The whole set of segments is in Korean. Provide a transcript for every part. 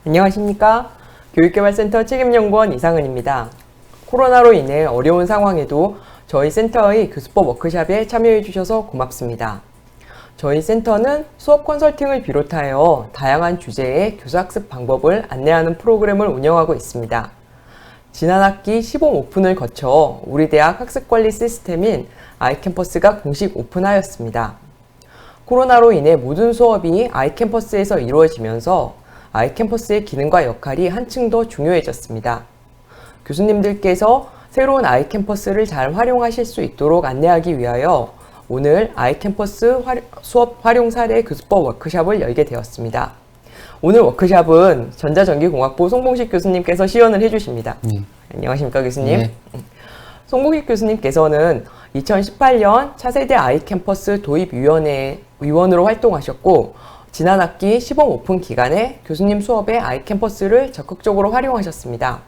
안녕하십니까? 교육개발센터 책임연구원 이상은입니다. 코로나로 인해 어려운 상황에도 저희 센터의 교수법 워크숍에 참여해 주셔서 고맙습니다. 저희 센터는 수업 컨설팅을 비롯하여 다양한 주제의 교수학습 방법을 안내하는 프로그램을 운영하고 있습니다. 지난 학기 시범 오픈을 거쳐 우리 대학 학습관리 시스템인 아이캠퍼스가 공식 오픈하였습니다. 코로나로 인해 모든 수업이 아이캠퍼스에서 이루어지면서 아이캠퍼스의 기능과 역할이 한층 더 중요해졌습니다. 교수님들께서 새로운 아이캠퍼스를 잘 활용하실 수 있도록 안내하기 위하여 오늘 아이캠퍼스 수업 활용 사례 교수법 워크숍을 열게 되었습니다. 오늘 워크숍은 전자전기공학부 송봉식 교수님께서 시연을 해주십니다. 안녕하십니까 교수님? 네. 송봉식 교수님께서는 2018년 차세대 아이캠퍼스 도입위원회 위원으로 활동하셨고 지난 학기 시범 오픈 기간에 교수님 수업에 아이캠퍼스를 적극적으로 활용하셨습니다.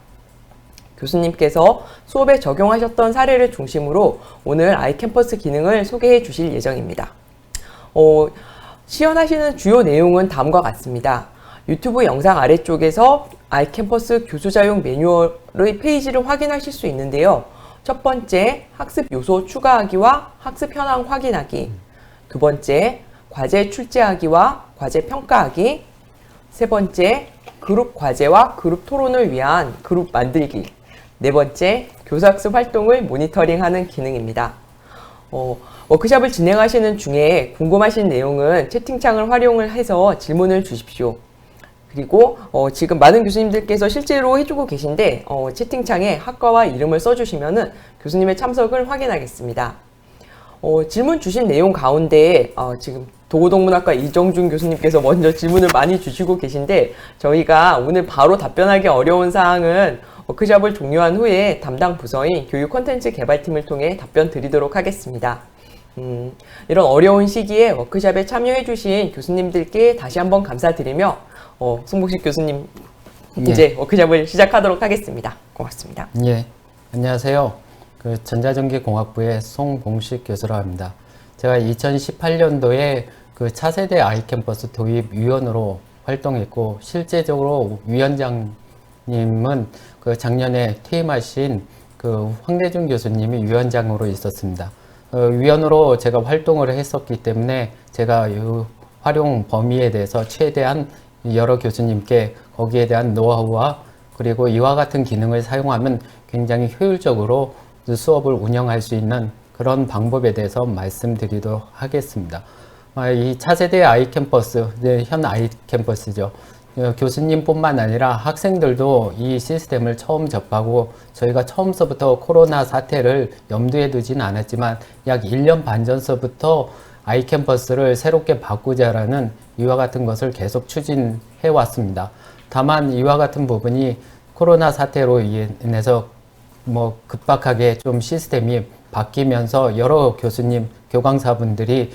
교수님께서 수업에 적용하셨던 사례를 중심으로 오늘 아이캠퍼스 기능을 소개해 주실 예정입니다. 시연하시는 주요 내용은 다음과 같습니다. 유튜브 영상 아래쪽에서 아이캠퍼스 교수자용 매뉴얼의 페이지를 확인하실 수 있는데요. 첫 번째, 학습 요소 추가하기와 학습 현황 확인하기. 두 번째, 과제 출제하기와 과제 평가하기. 세 번째, 그룹 과제와 그룹 토론을 위한 그룹 만들기. 네 번째, 교사학습 활동을 모니터링하는 기능입니다. 워크숍을 진행하시는 중에 궁금하신 내용은 채팅창을 활용을 해서 질문을 주십시오. 그리고 지금 많은 교수님들께서 실제로 해주고 계신데 채팅창에 학과와 이름을 써주시면은 교수님의 참석을 확인하겠습니다. 질문 주신 내용 가운데 지금 도고동문학과 이정준 교수님께서 먼저 질문을 많이 주시고 계신데 저희가 오늘 바로 답변하기 어려운 사항은 워크숍을 종료한 후에 담당 부서인 교육 콘텐츠 개발팀을 통해 답변 드리도록 하겠습니다. 이런 어려운 시기에 워크숍에 참여해 주신 교수님들께 다시 한번 감사드리며 송봉식 교수님 이제 워크숍을 시작하도록 하겠습니다. 고맙습니다. 예, 안녕하세요. 전자전기공학부의 송봉식 교수라 합니다. 제가 2018년도에 차세대 아이캠퍼스 도입 위원으로 활동했고 실제적으로 위원장님은 작년에 퇴임하신 황대중 교수님이 위원장으로 있었습니다. 위원으로 제가 활동을 했었기 때문에 제가 이 활용 범위에 대해서 최대한 여러 교수님께 거기에 대한 노하우와 그리고 이와 같은 기능을 사용하면 굉장히 효율적으로 수업을 운영할 수 있는 그런 방법에 대해서 말씀드리도록 하겠습니다. 이 차세대 아이캠퍼스, 현 아이캠퍼스죠. 교수님뿐만 아니라 학생들도 이 시스템을 처음 접하고 저희가 처음서부터 코로나 사태를 염두에 두진 않았지만 약 1년 반 전서부터 아이캠퍼스를 새롭게 바꾸자라는 이와 같은 것을 계속 추진해 왔습니다. 다만 이와 같은 부분이 코로나 사태로 인해서 급박하게 좀 시스템이 바뀌면서 여러 교수님, 교강사분들이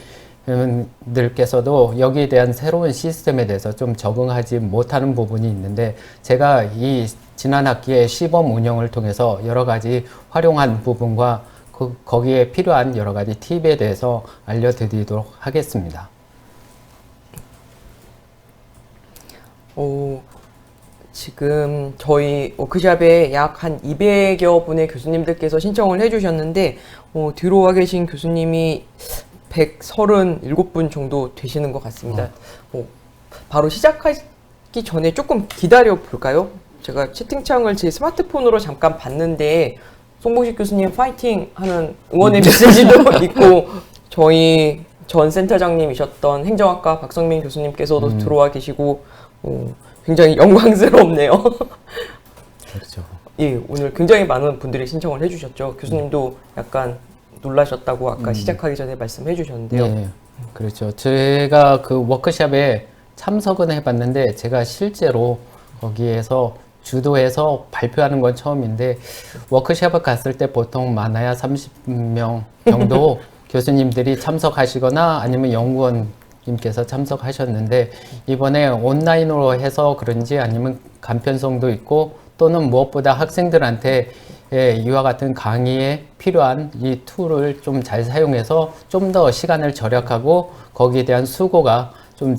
들께서도 여기에 대한 새로운 시스템에 대해서 좀 적응하지 못하는 부분이 있는데 제가 이 지난 학기에 시범 운영을 통해서 여러 가지 활용한 부분과 거기에 필요한 여러 가지 팁에 대해서 알려드리도록 하겠습니다. 지금 저희 워크숍에 약 한 200여 분의 교수님들께서 신청을 해주셨는데 들어와 계신 교수님이 137분 정도 되시는 것 같습니다. 바로 시작하기 전에 조금 기다려 볼까요? 제가 채팅창을 제 스마트폰으로 잠깐 봤는데 송봉식 교수님 파이팅 하는 응원의 메시지도 있고 저희 전 센터장님이셨던 행정학과 박성민 교수님께서도 들어와 계시고 굉장히 영광스럽네요. 그렇죠. 예, 오늘 굉장히 많은 분들이 신청을 해주셨죠. 교수님도 약간 놀라셨다고 아까 시작하기 전에 말씀해 주셨는데요. 네, 그렇죠. 제가 워크숍에 참석은 해봤는데 제가 실제로 거기에서 주도해서 발표하는 건 처음인데 워크숍을 갔을 때 보통 많아야 30명 정도 교수님들이 참석하시거나 아니면 연구원님께서 참석하셨는데 이번에 온라인으로 해서 그런지 아니면 간편성도 있고 또는 무엇보다 학생들한테 이와 같은 강의에 필요한 이 툴을 좀 잘 사용해서 좀 더 시간을 절약하고 거기에 대한 수고가 좀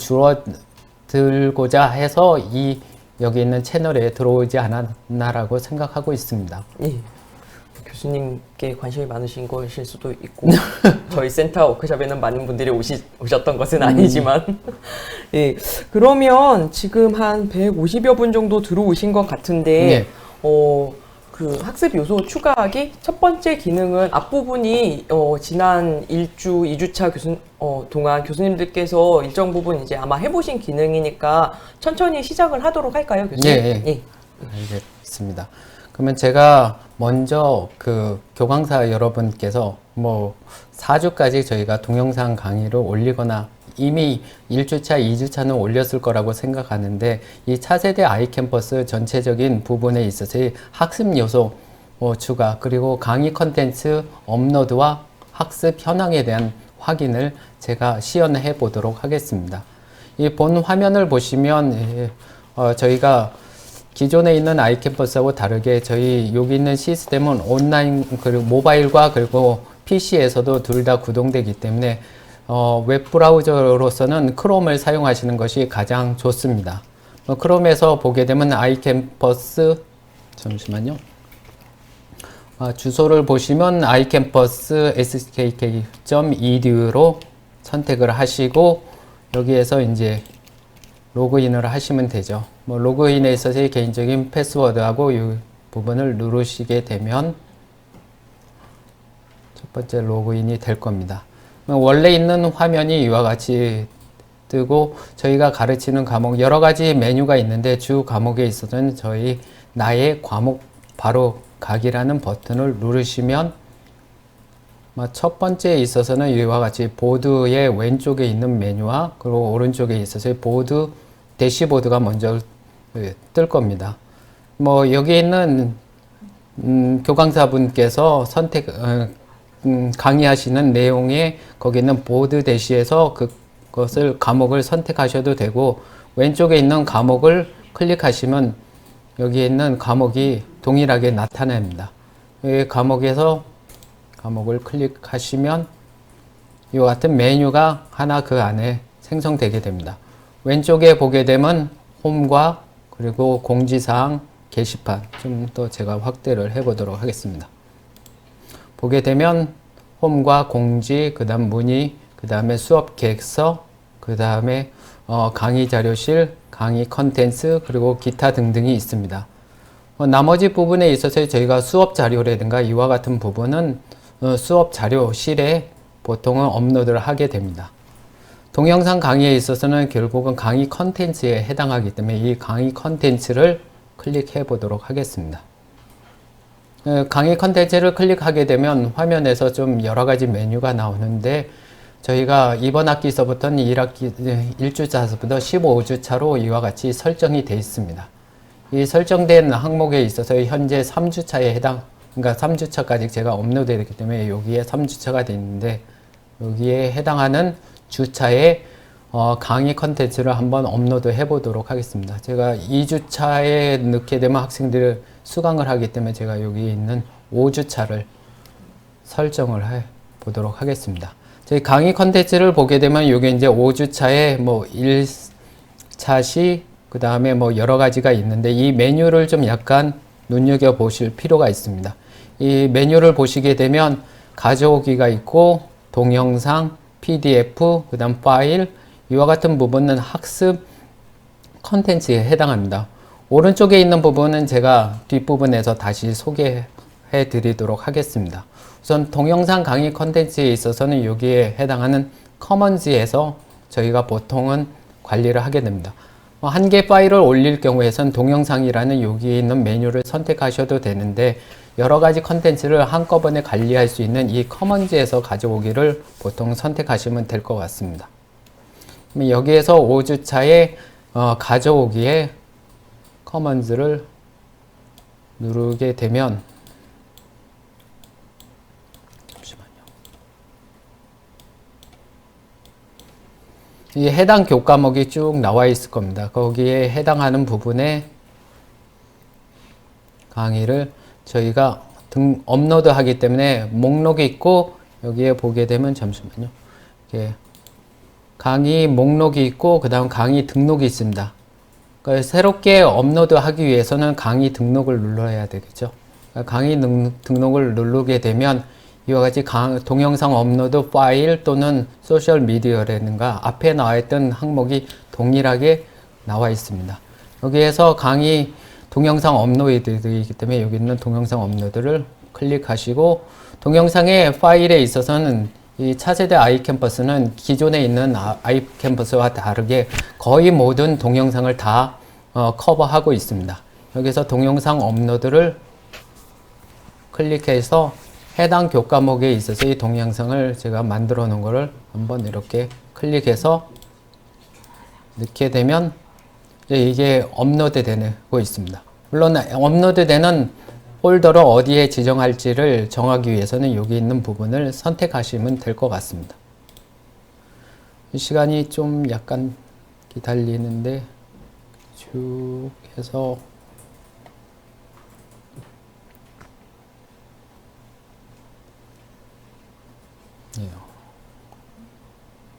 줄어들고자 해서 이 여기 있는 채널에 들어오지 않았나라고 생각하고 있습니다. 예. 교수님께 관심이 많으신 것일 수도 있고 저희 센터 워크숍에는 많은 분들이 오셨던 것은 아니지만 예. 그러면 지금 한 150여 분 정도 들어오신 것 같은데 네. 그 학습 요소 추가하기 첫 번째 기능은 앞부분이 지난 1주, 2주차 동안 교수님들께서 일정 부분 이제 아마 해보신 기능이니까 천천히 시작을 하도록 할까요, 교수님? 예, 예. 알겠습니다. 그러면 제가 먼저 그 교강사 여러분께서 뭐 4주까지 저희가 동영상 강의를 올리거나 이미 1주차, 2주차는 올렸을 거라고 생각하는데 이 차세대 아이캠퍼스 전체적인 부분에 있어서의 학습 요소 추가 그리고 강의 컨텐츠 업로드와 학습 현황에 대한 확인을 제가 시연해 보도록 하겠습니다. 이 본 화면을 보시면 저희가 기존에 있는 아이캠퍼스하고 다르게 저희 여기 있는 시스템은 온라인 그리고 모바일과 그리고 PC에서도 둘 다 구동되기 때문에 웹브라우저로서는 크롬을 사용하시는 것이 가장 좋습니다. 크롬에서 보게 되면 아이캠퍼스 잠시만요. 주소를 보시면 아이캠퍼스 skk.edu로 선택을 하시고 여기에서 이제 로그인을 하시면 되죠. 로그인에 있어서의 개인적인 패스워드하고 이 부분을 누르시게 되면 첫 번째 로그인이 될 겁니다. 원래 있는 화면이 이와 같이 뜨고 저희가 가르치는 과목 여러 가지 메뉴가 있는데 주 과목에 있어서는 저희 나의 과목 바로 가기라는 버튼을 누르시면 첫 번째에 있어서는 이와 같이 보드의 왼쪽에 있는 메뉴와 그리고 오른쪽에 있어서 보드 대시보드가 먼저 뜰 겁니다. 여기 있는 교강사분께서 강의하시는 내용에 거기 있는 보드 대시에서 그것을 과목을 선택하셔도 되고 왼쪽에 있는 과목을 클릭하시면 여기에 있는 과목이 동일하게 나타납니다. 이 과목에서 과목을 클릭하시면 이 같은 메뉴가 하나 그 안에 생성되게 됩니다. 왼쪽에 보게 되면 홈과 그리고 공지사항 게시판 좀 더 제가 확대를 해 보도록 하겠습니다. 보게 되면 홈과 공지, 그 다음 문의, 그 다음에 수업 계획서, 그 다음에 강의 자료실, 강의 컨텐츠, 그리고 기타 등등이 있습니다. 나머지 부분에 있어서 저희가 수업 자료라든가 이와 같은 부분은 수업 자료실에 보통은 업로드를 하게 됩니다. 동영상 강의에 있어서는 결국은 강의 컨텐츠에 해당하기 때문에 이 강의 컨텐츠를 클릭해 보도록 하겠습니다. 강의 컨텐츠를 클릭하게 되면 화면에서 좀 여러 가지 메뉴가 나오는데 저희가 이번 학기서부터는 1주차서부터 15주차로 이와 같이 설정이 되어 있습니다. 이 설정된 항목에 있어서 현재 3주차에 그러니까 3주차까지 제가 업로드되어 있기 때문에 여기에 3주차가 되어 있는데 여기에 해당하는 주차에 강의 컨텐츠를 한번 업로드 해 보도록 하겠습니다. 제가 2주차에 넣게 되면 학생들이 수강을 하기 때문에 제가 여기 있는 5주차를 설정을 해 보도록 하겠습니다. 저희 강의 컨텐츠를 보게 되면 이게 이제 5주차에 1차 시, 그 다음에 여러 가지가 있는데 이 메뉴를 좀 약간 눈여겨 보실 필요가 있습니다. 이 메뉴를 보시게 되면 가져오기가 있고 동영상, PDF, 그 다음 파일, 이와 같은 부분은 학습 컨텐츠에 해당합니다. 오른쪽에 있는 부분은 제가 뒷부분에서 다시 소개해 드리도록 하겠습니다. 우선 동영상 강의 컨텐츠에 있어서는 여기에 해당하는 커먼즈에서 저희가 보통은 관리를 하게 됩니다. 한 개 파일을 올릴 경우에선 동영상이라는 여기에 있는 메뉴를 선택하셔도 되는데 여러 가지 컨텐츠를 한꺼번에 관리할 수 있는 이 커먼즈에서 가져오기를 보통 선택하시면 될 것 같습니다. 여기에서 5주차에 가져오기에 커먼즈를 누르게 되면 이 해당 교과목이 쭉 나와 있을 겁니다. 거기에 해당하는 부분에 강의를 저희가 업로드 하기 때문에 목록이 있고 여기에 보게 되면 잠시만요. 이렇게 강의 목록이 있고 그 다음 강의 등록이 있습니다. 그러니까 새롭게 업로드하기 위해서는 강의 등록을 눌러야 되겠죠. 그러니까 강의 등록을 누르게 되면 이와 같이 동영상 업로드 파일 또는 소셜 미디어라든가 앞에 나와 있던 항목이 동일하게 나와 있습니다. 여기에서 강의 동영상 업로드이기 때문에 여기 있는 동영상 업로드를 클릭하시고, 동영상의 파일에 있어서는 이 차세대 아이캠퍼스는 기존에 있는 아이캠퍼스와 다르게 거의 모든 동영상을 다 커버하고 있습니다. 여기서 동영상 업로드를 클릭해서 해당 교과목에 있어서 이 동영상을 제가 만들어 놓은 거를 한번 이렇게 클릭해서 넣게 되면 이게 업로드 되고 있습니다. 물론 업로드 되는 폴더를 어디에 지정할지를 정하기 위해서는 여기 있는 부분을 선택하시면 될 것 같습니다. 시간이 좀 약간 기다리는데 쭉 해서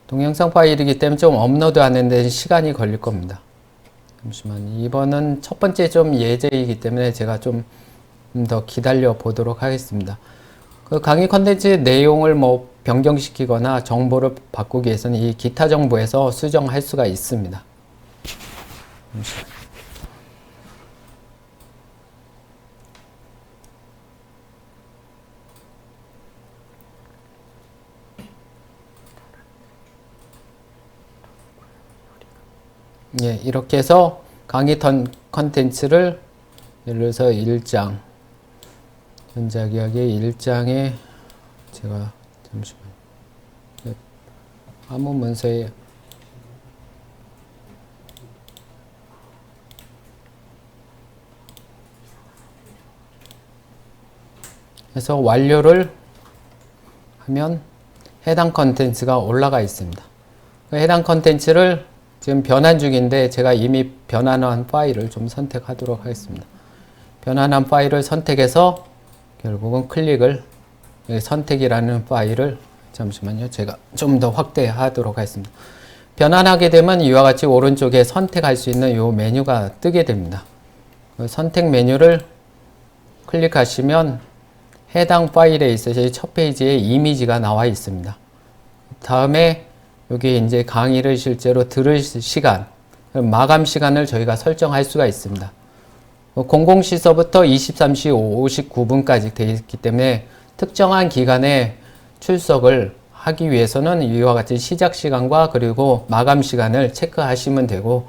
동영상 파일이기 때문에 좀 업로드 하는 데 시간이 걸릴 겁니다. 잠시만요. 이번은 첫 번째 좀 예제이기 때문에 제가 좀 더 기다려 보도록 하겠습니다. 그 강의 컨텐츠 내용을 뭐 변경시키거나 정보를 바꾸기 위해서는 이 기타 정보에서 수정할 수가 있습니다. 잠시만요. 예, 이렇게 해서 강의 컨텐츠를 예를 들어서 1장 전자기학의 1장에 제가 잠시만요. 아무 문서에 해서 완료를 하면 해당 컨텐츠가 올라가 있습니다. 해당 컨텐츠를 지금 변환 중인데 제가 이미 변환한 파일을 좀 선택하도록 하겠습니다. 변환한 파일을 선택해서 결국은 클릭을 선택이라는 파일을 잠시만요. 제가 좀 더 확대하도록 하겠습니다. 변환하게 되면 이와 같이 오른쪽에 선택할 수 있는 이 메뉴가 뜨게 됩니다. 선택 메뉴를 클릭하시면 해당 파일에 있어서 첫 페이지에 이미지가 나와 있습니다. 다음에 여기 이제 강의를 실제로 들을 시간, 마감 시간을 저희가 설정할 수가 있습니다. 00시서부터 23시 59분까지 되어 있기 때문에 특정한 기간에 출석을 하기 위해서는 이와 같이 시작 시간과 그리고 마감 시간을 체크하시면 되고,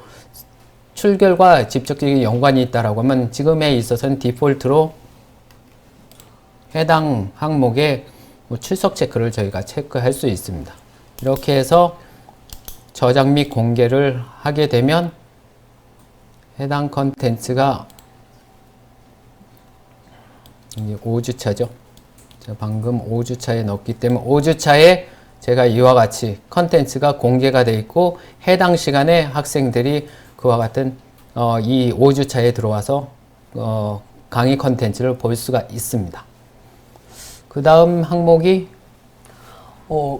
출결과 직접적인 연관이 있다라고 하면 지금에 있어서는 디폴트로 해당 항목의 출석 체크를 저희가 체크할 수 있습니다. 이렇게 해서 저장 및 공개를 하게 되면 해당 컨텐츠가 5주차죠. 제가 방금 5주차에 넣었기 때문에 5주차에 제가 이와 같이 컨텐츠가 공개가 되어 있고, 해당 시간에 학생들이 그와 같은 이 5주차에 들어와서 강의 컨텐츠를 볼 수가 있습니다. 그 다음 항목이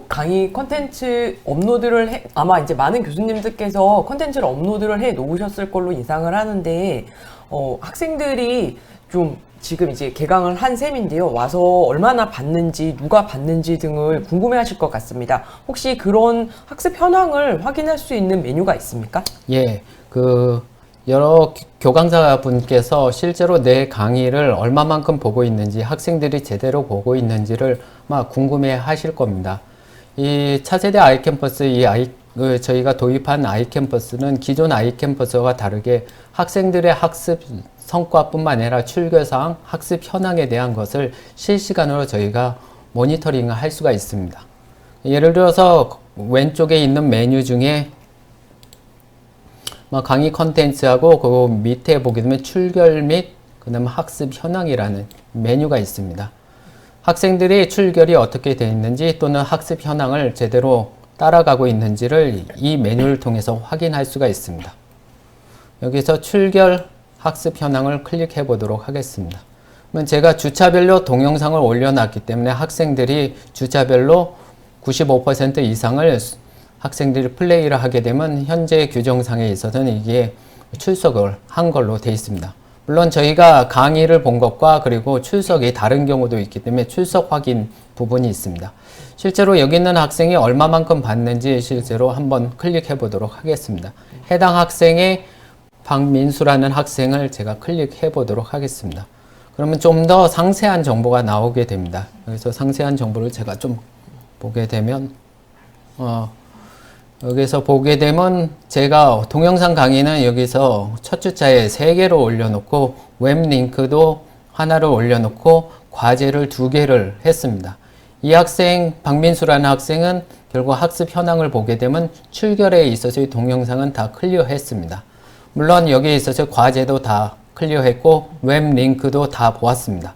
강의 컨텐츠 업로드를 아마 이제 많은 교수님들께서 컨텐츠를 업로드를 해 놓으셨을 걸로 예상을 하는데, 학생들이 좀 지금 이제 개강을 한 셈인데요. 와서 얼마나 봤는지, 누가 봤는지 등을 궁금해 하실 것 같습니다. 혹시 그런 학습 현황을 확인할 수 있는 메뉴가 있습니까? 예, 여러 교강사분께서 실제로 내 강의를 얼마만큼 보고 있는지, 학생들이 제대로 보고 있는지를 막 궁금해 하실 겁니다. 이 차세대 아이캠퍼스, 저희가 도입한 아이캠퍼스는 기존 아이캠퍼스와 다르게 학생들의 학습 성과뿐만 아니라 출결사항, 학습 현황에 대한 것을 실시간으로 저희가 모니터링을 할 수가 있습니다. 예를 들어서 왼쪽에 있는 메뉴 중에 강의 컨텐츠하고 그 밑에 보게 되면 출결 및 그다음 학습 현황이라는 메뉴가 있습니다. 학생들이 출결이 어떻게 되어 있는지 또는 학습 현황을 제대로 따라가고 있는지를 이 메뉴를 통해서 확인할 수가 있습니다. 여기서 출결 학습 현황을 클릭해 보도록 하겠습니다. 그러면 제가 주차별로 동영상을 올려놨기 때문에 학생들이 주차별로 95% 이상을 학생들이 플레이를 하게 되면 현재 규정상에 있어서는 이게 출석을 한 걸로 되어 있습니다. 물론 저희가 강의를 본 것과 그리고 출석이 다른 경우도 있기 때문에 출석 확인 부분이 있습니다. 실제로 여기 있는 학생이 얼마만큼 받는지 실제로 한번 클릭해 보도록 하겠습니다. 해당 학생의 박민수라는 학생을 제가 클릭해 보도록 하겠습니다. 그러면 좀 더 상세한 정보가 나오게 됩니다. 여기서 상세한 정보를 제가 좀 보게 되면 여기서 보게 되면 제가 동영상 강의는 여기서 첫 주차에 3개로 올려놓고 웹 링크도 하나를 올려놓고 과제를 2개를 했습니다. 이 학생 박민수라는 학생은 결국 학습 현황을 보게 되면 출결에 있어서의 동영상은 다 클리어했습니다. 물론 여기에 있어서 과제도 다 클리어했고 웹 링크도 다 보았습니다.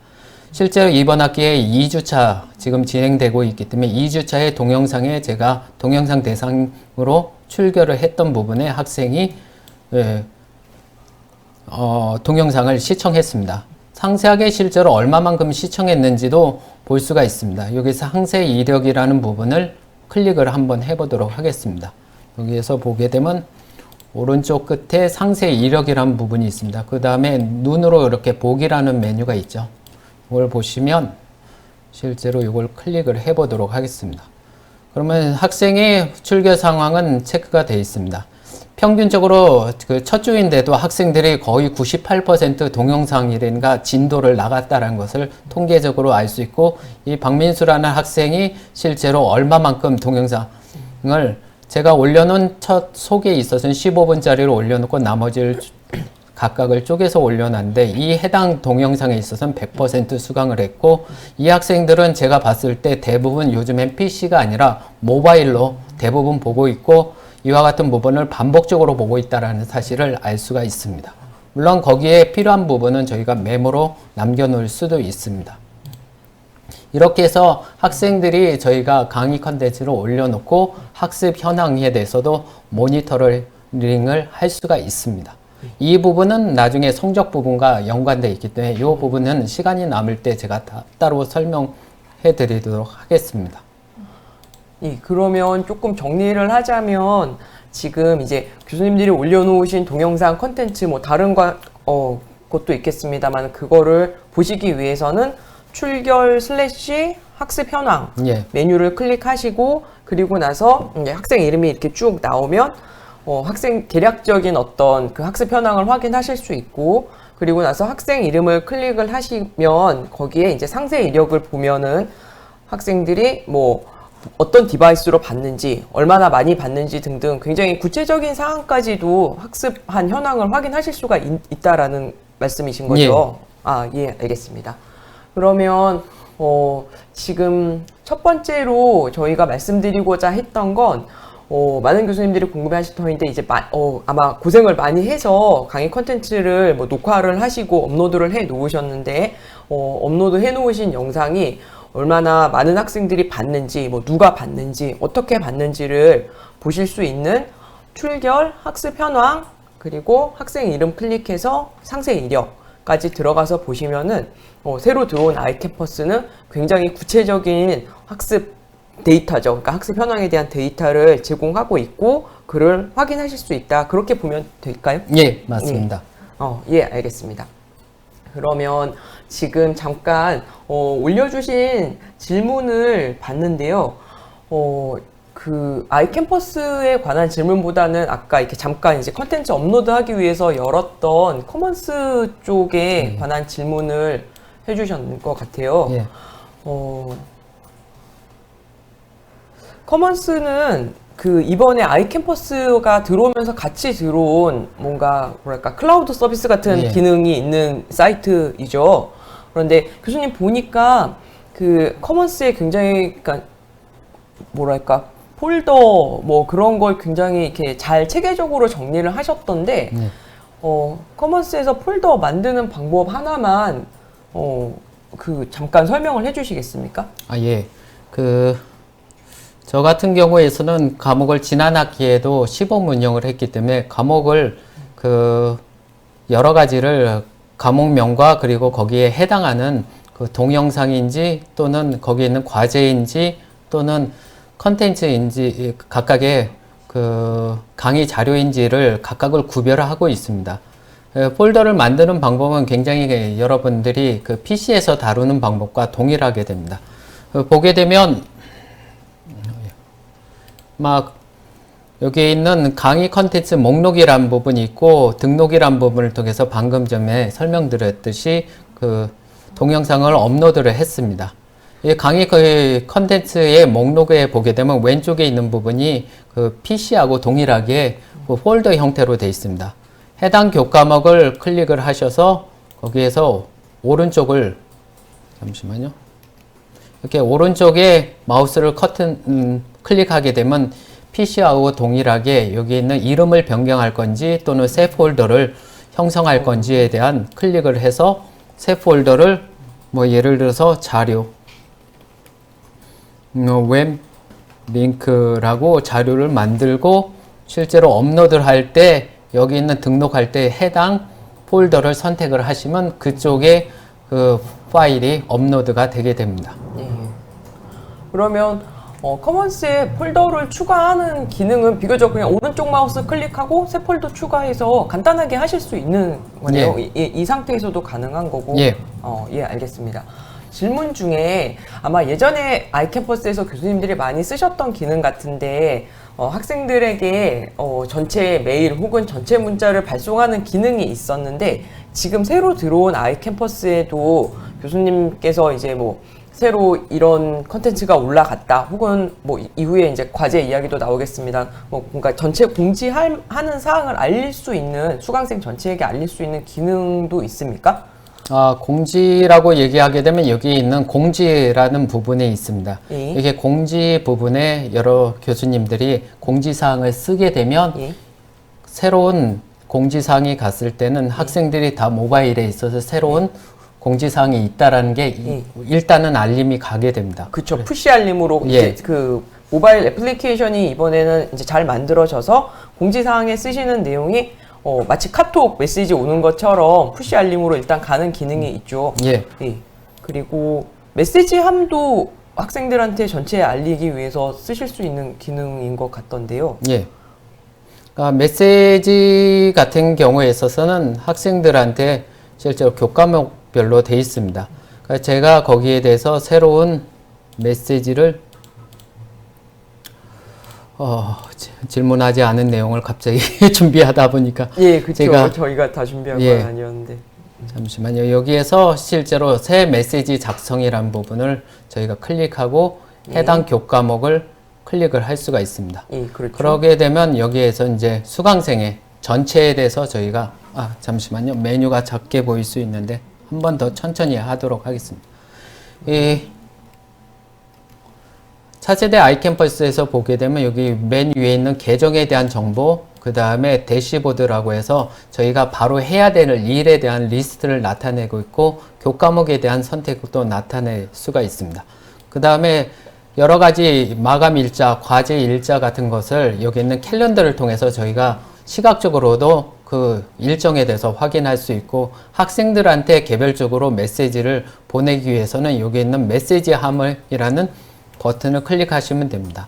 실제로 이번 학기에 2주차 지금 진행되고 있기 때문에 2주차의 동영상에 제가 동영상 대상으로 출결을 했던 부분에 학생이 동영상을 시청했습니다. 상세하게 실제로 얼마만큼 시청했는지도 볼 수가 있습니다. 여기서 항세 이력이라는 부분을 클릭을 한번 해보도록 하겠습니다. 여기에서 보게 되면 오른쪽 끝에 상세 이력이라는 부분이 있습니다. 그 다음에 눈으로 이렇게 보기라는 메뉴가 있죠. 이걸 보시면 실제로 이걸 클릭을 해 보도록 하겠습니다. 그러면 학생의 출결 상황은 체크가 되어 있습니다. 평균적으로 그 첫 주인데도 학생들이 거의 98% 동영상이라든가 진도를 나갔다는 것을 통계적으로 알 수 있고, 이 박민수라는 학생이 실제로 얼마만큼 동영상을 제가 올려놓은 첫 속에 있어서는 15분짜리를 올려놓고 나머지를 각각을 쪼개서 올려놨는데, 이 해당 동영상에 있어서는 100% 수강을 했고, 이 학생들은 제가 봤을 때 대부분 요즘엔 PC가 아니라 모바일로 대부분 보고 있고, 이와 같은 부분을 반복적으로 보고 있다는 사실을 알 수가 있습니다. 물론 거기에 필요한 부분은 저희가 메모로 남겨놓을 수도 있습니다. 이렇게 해서 학생들이 저희가 강의 컨텐츠를 올려놓고 학습 현황에 대해서도 모니터링을 할 수가 있습니다. 이 부분은 나중에 성적 부분과 연관되어 있기 때문에 이 부분은 시간이 남을 때 제가 따로 설명해 드리도록 하겠습니다. 예, 그러면 조금 정리를 하자면 지금 이제 교수님들이 올려놓으신 동영상 컨텐츠 뭐 다른 것도 있겠습니다만 그거를 보시기 위해서는 출결 / 학습 현황 메뉴를 클릭하시고, 그리고 나서 이제 학생 이름이 이렇게 쭉 나오면 학생 대략적인 어떤 그 학습 현황을 확인하실 수 있고, 그리고 나서 학생 이름을 클릭을 하시면 거기에 이제 상세 이력을 보면은 학생들이 뭐 어떤 디바이스로 봤는지, 얼마나 많이 봤는지 등등 굉장히 구체적인 사항까지도 학습한 현황을 확인하실 수가 있다라는 말씀이신 거죠? 예. 아, 예, 알겠습니다. 그러면 지금 첫 번째로 저희가 말씀드리고자 했던 건 많은 교수님들이 궁금해하실 터인데, 이제 아마 고생을 많이 해서 강의 컨텐츠를 뭐 녹화를 하시고 업로드를 해 놓으셨는데, 업로드 해 놓으신 영상이 얼마나 많은 학생들이 봤는지, 뭐 누가 봤는지, 어떻게 봤는지를 보실 수 있는 출결, 학습 현황, 그리고 학생 이름 클릭해서 상세 이력까지 들어가서 보시면은 새로 들어온 아이캠퍼스는 굉장히 구체적인 학습 데이터죠. 그러니까 학습 현황에 대한 데이터를 제공하고 있고 그를 확인하실 수 있다. 그렇게 보면 될까요? 예, 맞습니다. 예, 알겠습니다. 그러면 지금 잠깐 올려주신 질문을 봤는데요. 그 아이캠퍼스에 관한 질문보다는 아까 이렇게 잠깐 이제 컨텐츠 업로드하기 위해서 열었던 커먼스 쪽에 관한 질문을 해주셨는 것 같아요. 예. 커먼스는 그 이번에 아이캠퍼스가 들어오면서 같이 들어온 뭔가 뭐랄까 클라우드 서비스 같은 기능이 있는 사이트이죠. 그런데 교수님 보니까 그 커먼스에 굉장히 그러니까 뭐랄까 폴더 뭐 그런 걸 굉장히 이렇게 잘 체계적으로 정리를 하셨던데 커먼스에서 폴더 만드는 방법 하나만 그 잠깐 설명을 해주시겠습니까? 아, 예. 저 같은 경우에서는 과목을 지난 학기에도 시범 운영을 했기 때문에 과목을 여러 가지를 과목명과 그리고 거기에 해당하는 그 동영상인지 또는 거기에 있는 과제인지 또는 컨텐츠인지 각각의 그 강의 자료인지를 각각을 구별하고 있습니다. 폴더를 만드는 방법은 굉장히 여러분들이 그 PC에서 다루는 방법과 동일하게 됩니다. 보게 되면 막 여기에 있는 강의 컨텐츠 목록이란 부분이 있고 등록이란 부분을 통해서 방금 전에 설명드렸듯이 그 동영상을 업로드를 했습니다. 이 강의 그 컨텐츠의 목록에 보게 되면 왼쪽에 있는 부분이 그 PC하고 동일하게 그 폴더 형태로 되어 있습니다. 해당 교과목을 클릭을 하셔서 거기에서 오른쪽을 잠시만요. 이렇게 오른쪽에 마우스를 클릭하게 되면 PC하고 동일하게 여기 있는 이름을 변경할 건지 또는 새 폴더를 형성할 건지에 대한 클릭을 해서 새 폴더를 뭐 예를 들어서 자료 웹 링크라고 자료를 만들고 실제로 업로드를 할 때 여기 있는 등록할 때 해당 폴더를 선택을 하시면 그쪽에 그 파일이 업로드가 되게 됩니다. 그러면 커먼스에 폴더를 추가하는 기능은 비교적 그냥 오른쪽 마우스 클릭하고 새 폴더 추가해서 간단하게 하실 수 있는 거네요. 이 상태에서도 가능한 거고. 예. 예, 알겠습니다. 질문 중에 아마 예전에 아이캠퍼스에서 교수님들이 많이 쓰셨던 기능 같은데 학생들에게 전체 메일 혹은 전체 문자를 발송하는 기능이 있었는데 지금 새로 들어온 아이캠퍼스에도 교수님께서 이제 뭐 새로 이런 컨텐츠가 올라갔다 혹은 뭐 이후에 이제 과제 이야기도 나오겠습니다. 뭐 그러니까 전체 공지하는 사항을 알릴 수 있는 수강생 전체에게 알릴 수 있는 기능도 있습니까? 공지라고 얘기하게 되면 여기 있는 공지라는 부분에 있습니다. 예. 이게 공지 부분에 여러 교수님들이 공지사항을 쓰게 되면 새로운 공지사항이 갔을 때는 학생들이 다 모바일에 있어서 새로운 공지사항이 있다라는 게 일단은 알림이 가게 됩니다. 그쵸. 푸시 알림으로 이제 그 모바일 애플리케이션이 이번에는 이제 잘 만들어져서 공지사항에 쓰시는 내용이 마치 카톡 메시지 오는 것처럼 푸시 알림으로 일단 가는 기능이 있죠. 예. 그리고 메시지함도 학생들한테 전체에 알리기 위해서 쓰실 수 있는 기능인 것 같던데요. 예. 그러니까 메시지 같은 경우에 있어서는 학생들한테 실제로 교과목별로 돼 있습니다. 그러니까 제가 거기에 대해서 새로운 메시지를 질문하지 않은 내용을 갑자기 준비하다 보니까 그쵸. 저희가 다 준비한 건 아니었는데. 잠시만요. 여기에서 실제로 새 메시지 작성이라는 부분을 저희가 클릭하고 해당 교과목을 클릭을 할 수가 있습니다. 그렇죠. 그러게 되면 여기에서 이제 수강생의 전체에 대해서 저희가 잠시만요. 메뉴가 작게 보일 수 있는데 한 번 더 천천히 하도록 하겠습니다. 차세대 아이캠퍼스에서 보게 되면 여기 맨 위에 있는 계정에 대한 정보, 그 다음에 대시보드라고 해서 저희가 바로 해야 되는 일에 대한 리스트를 나타내고 있고 교과목에 대한 선택도 나타낼 수가 있습니다. 그 다음에 여러 가지 마감 일자, 과제 일자 같은 것을 여기 있는 캘린더를 통해서 저희가 시각적으로도 그 일정에 대해서 확인할 수 있고 학생들한테 개별적으로 메시지를 보내기 위해서는 여기 있는 메시지함이라는 버튼을 클릭하시면 됩니다.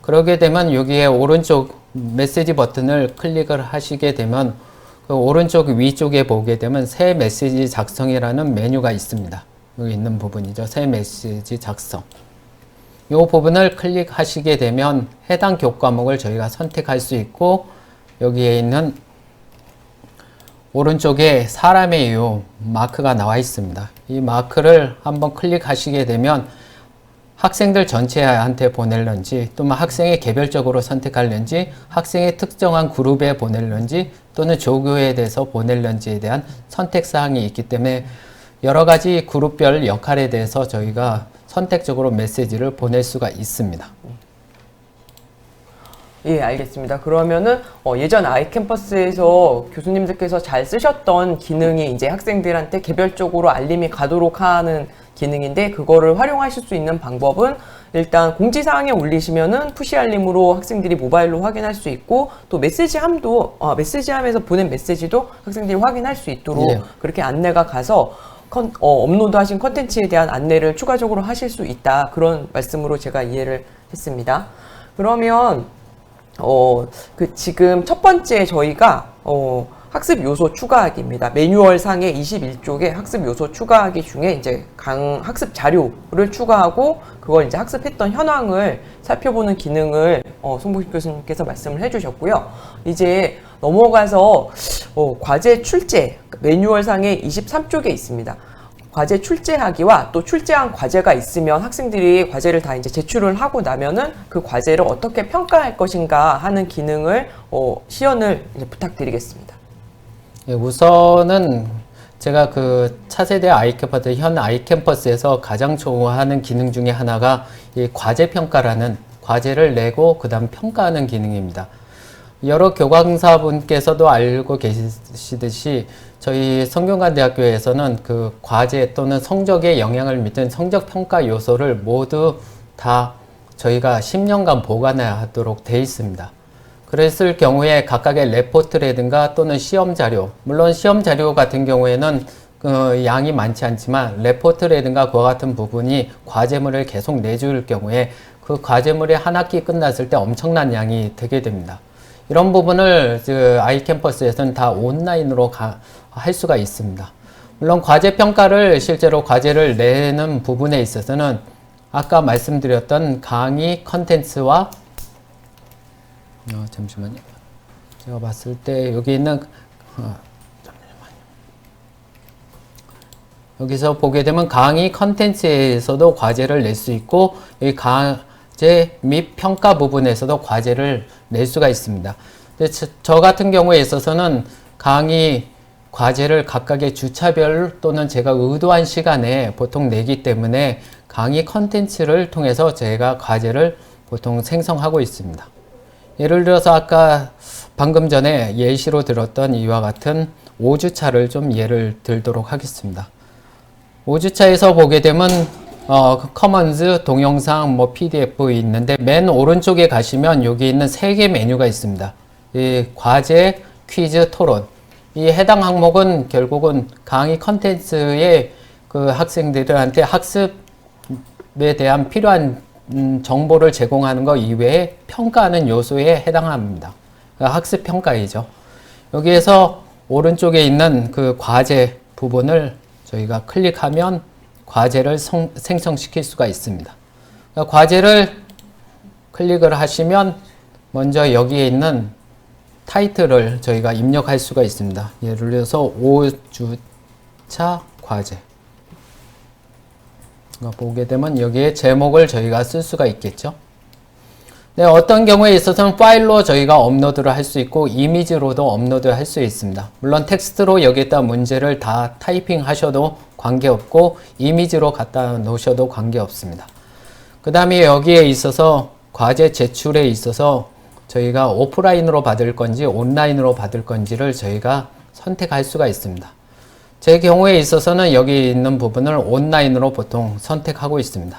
그러게 되면 여기에 오른쪽 메시지 버튼을 클릭을 하시게 되면 그 오른쪽 위쪽에 보게 되면 새 메시지 작성이라는 메뉴가 있습니다. 여기 있는 부분이죠. 새 메시지 작성. 이 부분을 클릭하시게 되면 해당 교과목을 저희가 선택할 수 있고 여기에 있는 오른쪽에 사람의 이 마크가 나와 있습니다. 이 마크를 한번 클릭하시게 되면 학생들 전체한테 보낼런지 또는 학생이 개별적으로 선택할런지 학생의 특정한 그룹에 보낼런지 또는 조교에 대해서 보낼런지에 대한 선택사항이 있기 때문에 여러 가지 그룹별 역할에 대해서 저희가 선택적으로 메시지를 보낼 수가 있습니다. 예, 알겠습니다. 그러면은 예전 아이캠퍼스에서 교수님들께서 잘 쓰셨던 기능이 이제 학생들한테 개별적으로 알림이 가도록 하는 기능인데 그거를 활용하실 수 있는 방법은 일단 공지사항에 올리시면은 푸시 알림으로 학생들이 모바일로 확인할 수 있고 또 메시지함도 메시지함에서 보낸 메시지도 학생들이 확인할 수 있도록 그렇게 안내가 가서 업로드하신 컨텐츠에 대한 안내를 추가적으로 하실 수 있다 그런 말씀으로 제가 이해를 했습니다. 그러면 지금 첫 번째 저희가 학습 요소 추가하기입니다. 매뉴얼 상의 21쪽에 학습 요소 추가하기 중에 이제 학습 자료를 추가하고 그걸 이제 학습했던 현황을 살펴보는 기능을 송봉식 교수님께서 말씀을 해주셨고요. 이제 넘어가서 과제 출제 매뉴얼 상의 23쪽에 있습니다. 과제 출제하기와 또 출제한 과제가 있으면 학생들이 과제를 다 이제 제출을 하고 나면은 그 과제를 어떻게 평가할 것인가 하는 기능을 시연을 이제 부탁드리겠습니다. 예, 우선은 제가 그 차세대 아이캠퍼스, 현 아이캠퍼스에서 가장 좋아하는 기능 중에 하나가 이 과제 평가라는 과제를 내고 그 다음 평가하는 기능입니다. 여러 교강사분께서도 알고 계시듯이 저희 성균관대학교에서는 그 과제 또는 성적에 영향을 미치는 성적평가 요소를 모두 다 저희가 10년간 보관하도록 되어 있습니다. 그랬을 경우에 각각의 레포트라든가 또는 시험 자료, 물론 시험 자료 같은 경우에는 그 양이 많지 않지만 레포트라든가 그와 같은 부분이 과제물을 계속 내줄 경우에 그 과제물이 한 학기 끝났을 때 엄청난 양이 되게 됩니다. 이런 부분을 아이캠퍼스에서는 다 온라인으로 할 수가 있습니다. 물론 과제 평가를 실제로 과제를 내는 부분에 있어서는 아까 말씀드렸던 강의 컨텐츠와 잠시만요. 제가 봤을 때 여기 있는 여기서 보게 되면 강의 컨텐츠에서도 과제를 낼 수 있고 이 과제 및 평가 부분에서도 과제를 낼 수가 있습니다. 근데 저 같은 경우에 있어서는 강의 과제를 각각의 주차별 또는 제가 의도한 시간에 보통 내기 때문에 강의 컨텐츠를 통해서 제가 과제를 보통 생성하고 있습니다. 예를 들어서 아까 방금 전에 예시로 들었던 이와 같은 5주차를 좀 예를 들도록 하겠습니다. 5주차에서 보게 되면 커먼즈, 동영상, PDF 있는데 맨 오른쪽에 가시면 여기 있는 3개 메뉴가 있습니다. 이 과제, 퀴즈, 토론. 이 해당 항목은 결국은 강의 컨텐츠에 그 학생들한테 학습에 대한 필요한 정보를 제공하는 것 이외에 평가하는 요소에 해당합니다. 학습 평가이죠. 여기에서 오른쪽에 있는 그 과제 부분을 저희가 클릭하면 과제를 생성시킬 수가 있습니다. 과제를 클릭을 하시면 먼저 여기에 있는 타이틀을 저희가 입력할 수가 있습니다. 예를 들어서 5주차 과제. 보게 되면 여기에 제목을 저희가 쓸 수가 있겠죠. 네, 어떤 경우에 있어서는 파일로 저희가 업로드를 할 수 있고 이미지로도 업로드를 할 수 있습니다. 물론 텍스트로 여기에다 문제를 다 타이핑 하셔도 관계없고 이미지로 갖다 놓으셔도 관계없습니다. 그 다음에 여기에 있어서 과제 제출에 있어서 저희가 오프라인으로 받을 건지 온라인으로 받을 건지를 저희가 선택할 수가 있습니다. 제 경우에 있어서는 여기 있는 부분을 온라인으로 보통 선택하고 있습니다.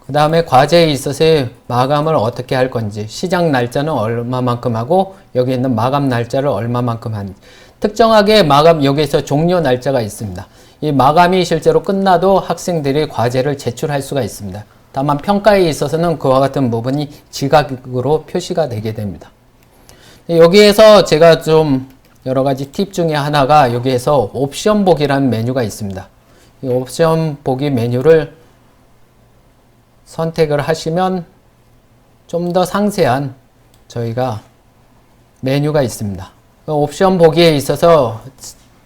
그 다음에 과제에 있어서 마감을 어떻게 할 건지, 시작 날짜는 얼마만큼 하고 여기 있는 마감 날짜를 얼마만큼 하는지, 특정하게 마감 여기에서 종료 날짜가 있습니다. 이 마감이 실제로 끝나도 학생들이 과제를 제출할 수가 있습니다. 다만 평가에 있어서는 그와 같은 부분이 지각으로 표시가 되게 됩니다. 여기에서 제가 좀 여러 가지 팁 중에 하나가 여기에서 옵션 보기라는 메뉴가 있습니다. 이 옵션 보기 메뉴를 선택을 하시면 좀 더 상세한 저희가 메뉴가 있습니다. 옵션 보기에 있어서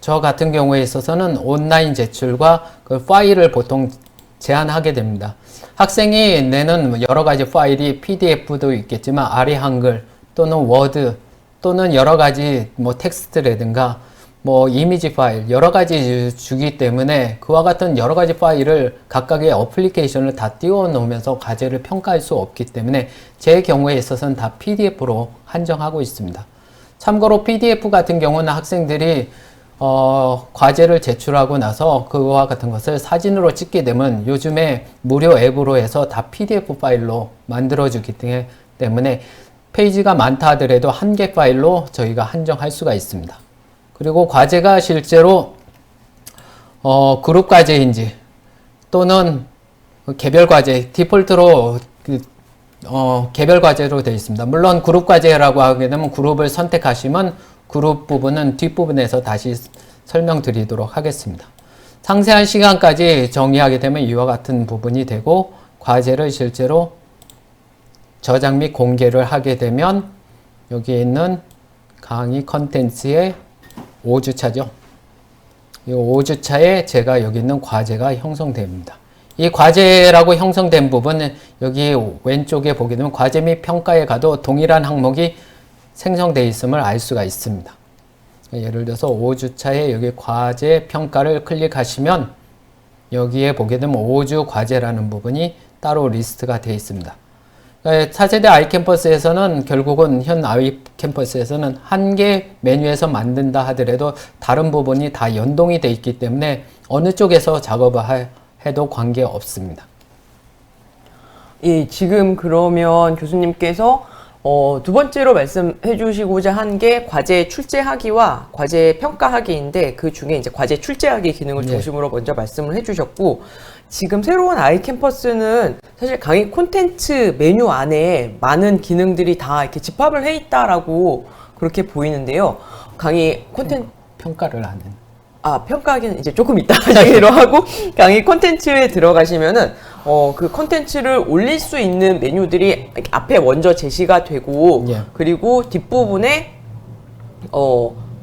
저 같은 경우에 있어서는 온라인 제출과 그 파일을 보통 제한하게 됩니다. 학생이 내는 여러 가지 파일이 PDF도 있겠지만 아리 한글 또는 워드 또는 여러 가지 뭐 텍스트라든가 뭐 이미지 파일 여러 가지 주기 때문에 그와 같은 여러 가지 파일을 각각의 어플리케이션을 다 띄워 놓으면서 과제를 평가할 수 없기 때문에 제 경우에 있어서는 다 PDF로 한정하고 있습니다. 참고로 PDF 같은 경우는 학생들이 과제를 제출하고 나서 그와 같은 것을 사진으로 찍게 되면 요즘에 무료 앱으로 해서 다 PDF 파일로 만들어주기 때문에 페이지가 많다 하더라도 한 개 파일로 저희가 한정할 수가 있습니다. 그리고 과제가 실제로 그룹 과제인지 또는 개별 과제 디폴트로 개별 과제로 되어 있습니다. 물론 그룹 과제라고 하게 되면 그룹을 선택하시면 그룹 부분은 뒷부분에서 다시 설명드리도록 하겠습니다. 상세한 시간까지 정의하게 되면 이와 같은 부분이 되고, 과제를 실제로 저장 및 공개를 하게 되면 여기에 있는 강의 컨텐츠의 5주차죠. 이 5주차에 제가 여기 있는 과제가 형성됩니다. 이 과제라고 형성된 부분은 여기 왼쪽에 보게 되면 과제 및 평가에 가도 동일한 항목이 생성되어 있음을 알 수가 있습니다. 예를 들어서 5주차에 여기 과제 평가를 클릭하시면 여기에 보게 되면 5주 과제라는 부분이 따로 리스트가 되어 있습니다. 차세대 아이캠퍼스에서는 결국은 현 아이캠퍼스에서는 한 개 메뉴에서 만든다 하더라도 다른 부분이 다 연동이 되어 있기 때문에 어느 쪽에서 작업을 해도 관계 없습니다. 예, 지금 그러면 교수님께서 두 번째로 말씀해 주시고자 한 게 과제 출제하기와 과제 평가하기인데, 그 중에 이제 과제 출제하기 기능을 중심으로 먼저 말씀을 해 주셨고, 지금 새로운 아이캠퍼스는 사실 강의 콘텐츠 메뉴 안에 많은 기능들이 다 이렇게 집합을 해 있다라고 그렇게 보이는데요. 강의 콘텐츠 평가를 하는. 평가하기는 이제 조금 이따 하기로 하고, 강의 콘텐츠에 들어가시면은 그 콘텐츠를 올릴 수 있는 메뉴들이 앞에 먼저 제시가 되고, 그리고 뒷부분에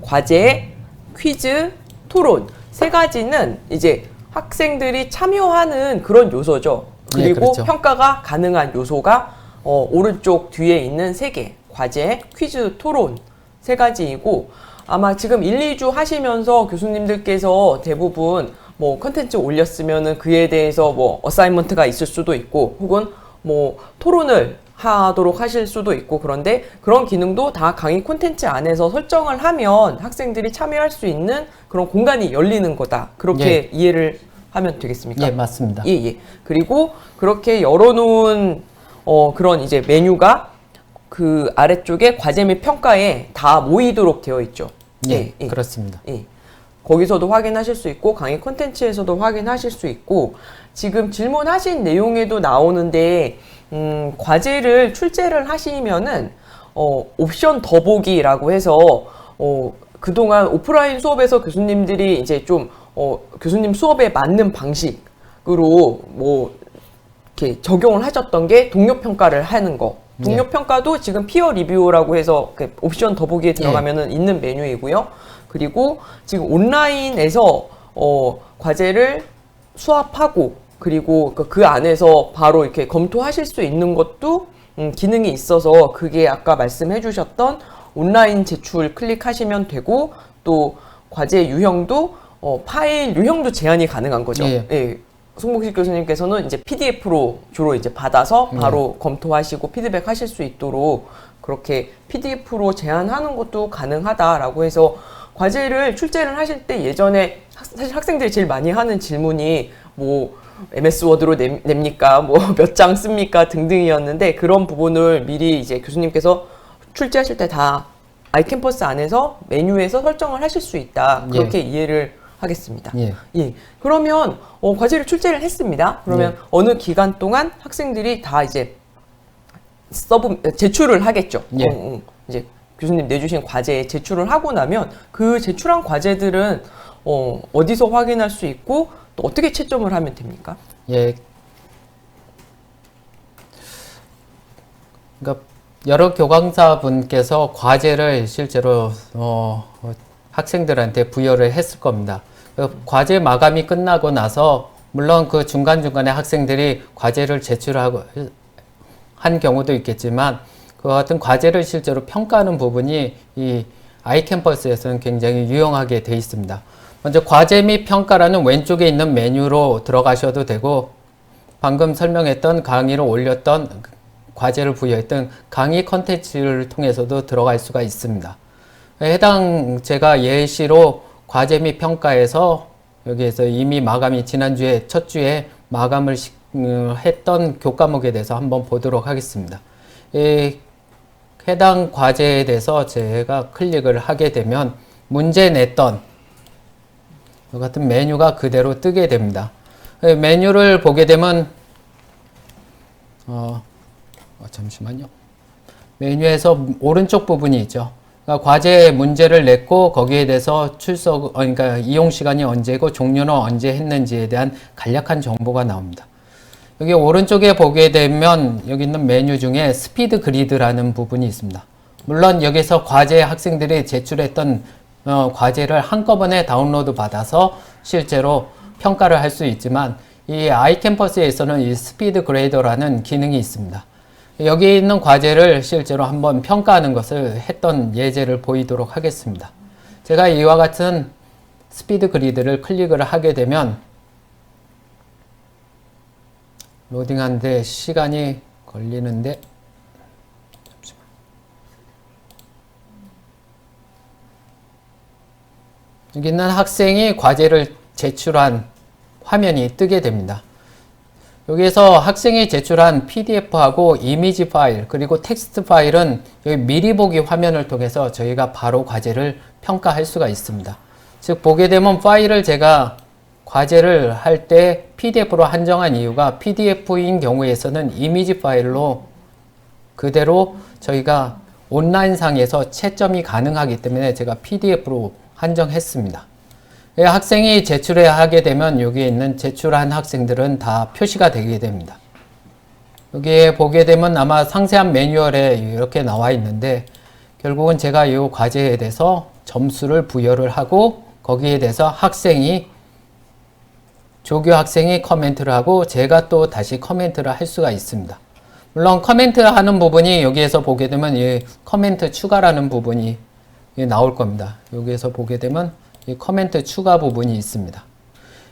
과제, 퀴즈, 토론 세 가지는 이제 학생들이 참여하는 그런 요소죠. 그리고 그렇죠. 평가가 가능한 요소가 오른쪽 뒤에 있는 세 개, 과제, 퀴즈, 토론 세 가지이고, 아마 지금 1, 2주 하시면서 교수님들께서 대부분 뭐 컨텐츠 올렸으면은 그에 대해서 뭐 어사이먼트가 있을 수도 있고, 혹은 뭐 토론을 하도록 하실 수도 있고, 그런데 그런 기능도 다 강의 콘텐츠 안에서 설정을 하면 학생들이 참여할 수 있는 그런 공간이 열리는 거다. 그렇게 이해를 하면 되겠습니까? 예, 맞습니다. 예. 그리고 그렇게 열어놓은 그런 이제 메뉴가 그 아래쪽에 과제 및 평가에 다 모이도록 되어 있죠. 그렇습니다. 예. 거기서도 확인하실 수 있고, 강의 콘텐츠에서도 확인하실 수 있고, 지금 질문하신 내용에도 나오는데, 과제를 출제를 하시면은, 옵션 더보기라고 해서, 그동안 오프라인 수업에서 교수님들이 이제 좀, 교수님 수업에 맞는 방식으로 뭐, 이렇게 적용을 하셨던 게 동료 평가를 하는 거. 동료 평가도 지금 피어 리뷰라고 해서 옵션 더보기에 들어가면은 있는 메뉴이고요. 그리고 지금 온라인에서 과제를 수합하고, 그리고 그 안에서 바로 이렇게 검토하실 수 있는 것도 기능이 있어서, 그게 아까 말씀해 주셨던 온라인 제출 클릭하시면 되고, 또 과제 유형도 파일 유형도 제한이 가능한 거죠. 예. 송복식 교수님께서는 이제 PDF로 주로 이제 받아서 바로 검토하시고 피드백 하실 수 있도록 그렇게 PDF로 제한하는 것도 가능하다라고 해서, 과제를 출제를 하실 때 예전에 사실 학생들이 제일 많이 하는 질문이 뭐 MS 워드로 냅니까? 뭐 몇 장 씁니까? 등등이었는데, 그런 부분을 미리 이제 교수님께서 출제하실 때 다 아이캠퍼스 안에서 메뉴에서 설정을 하실 수 있다. 그렇게 이해를 하겠습니다. 그러면 과제를 출제를 했습니다. 그러면 어느 기간 동안 학생들이 다 이제 제출을 하겠죠. 이제 교수님 내주신 과제에 제출을 하고 나면 그 제출한 과제들은 어디서 확인할 수 있고, 또 어떻게 채점을 하면 됩니까? 그러니까 여러 교강사분께서 과제를 실제로 학생들한테 부여를 했을 겁니다. 과제 마감이 끝나고 나서 물론 그 중간중간에 학생들이 과제를 제출하고 한 경우도 있겠지만, 그 같은 과제를 실제로 평가하는 부분이 이 아이캠퍼스에서는 굉장히 유용하게 되어 있습니다. 먼저 과제 및 평가라는 왼쪽에 있는 메뉴로 들어가셔도 되고, 방금 설명했던 강의로 올렸던 과제를 부여했던 강의 컨텐츠를 통해서도 들어갈 수가 있습니다. 해당 제가 예시로 과제 및 평가에서 여기에서 이미 마감이 지난주에 첫 주에 마감을 했던 교과목에 대해서 한번 보도록 하겠습니다. 해당 과제에 대해서 제가 클릭을 하게 되면 문제 냈던 이 같은 메뉴가 그대로 뜨게 됩니다. 메뉴를 보게 되면 잠시만요. 메뉴에서 오른쪽 부분이 있죠. 그러니까 과제 문제를 냈고 거기에 대해서 그러니까 이용 시간이 언제고 종료는 언제 했는지에 대한 간략한 정보가 나옵니다. 여기 오른쪽에 보게 되면 여기 있는 메뉴 중에 스피드 그리드라는 부분이 있습니다. 물론 여기서 과제 학생들이 제출했던 과제를 한꺼번에 다운로드 받아서 실제로 평가를 할 수 있지만 이 아이캠퍼스에서는 이 스피드 그레이더라는 기능이 있습니다. 여기 있는 과제를 실제로 한번 평가하는 것을 했던 예제를 보이도록 하겠습니다. 제가 이와 같은 스피드 그리드를 클릭을 하게 되면 로딩하는데 시간이 걸리는데 잠시만. 여기 있는 학생이 과제를 제출한 화면이 뜨게 됩니다. 여기에서 학생이 제출한 PDF하고 이미지 파일 그리고 텍스트 파일은 여기 미리 보기 화면을 통해서 저희가 바로 과제를 평가할 수가 있습니다. 즉 보게 되면 파일을 제가 과제를 할 때 PDF로 한정한 이유가 PDF인 경우에서는 이미지 파일로 그대로 저희가 온라인상에서 채점이 가능하기 때문에 제가 PDF로 한정했습니다. 학생이 제출해야 하게 되면 여기에 있는 제출한 학생들은 다 표시가 되게 됩니다. 여기에 보게 되면 아마 상세한 매뉴얼에 이렇게 나와 있는데 결국은 제가 이 과제에 대해서 점수를 부여를 하고 거기에 대해서 조교 학생이 커멘트를 하고 제가 또 다시 커멘트를 할 수가 있습니다. 물론 커멘트 하는 부분이 여기에서 보게 되면 이 커멘트 추가라는 부분이 나올 겁니다. 여기에서 보게 되면 이 커멘트 추가 부분이 있습니다.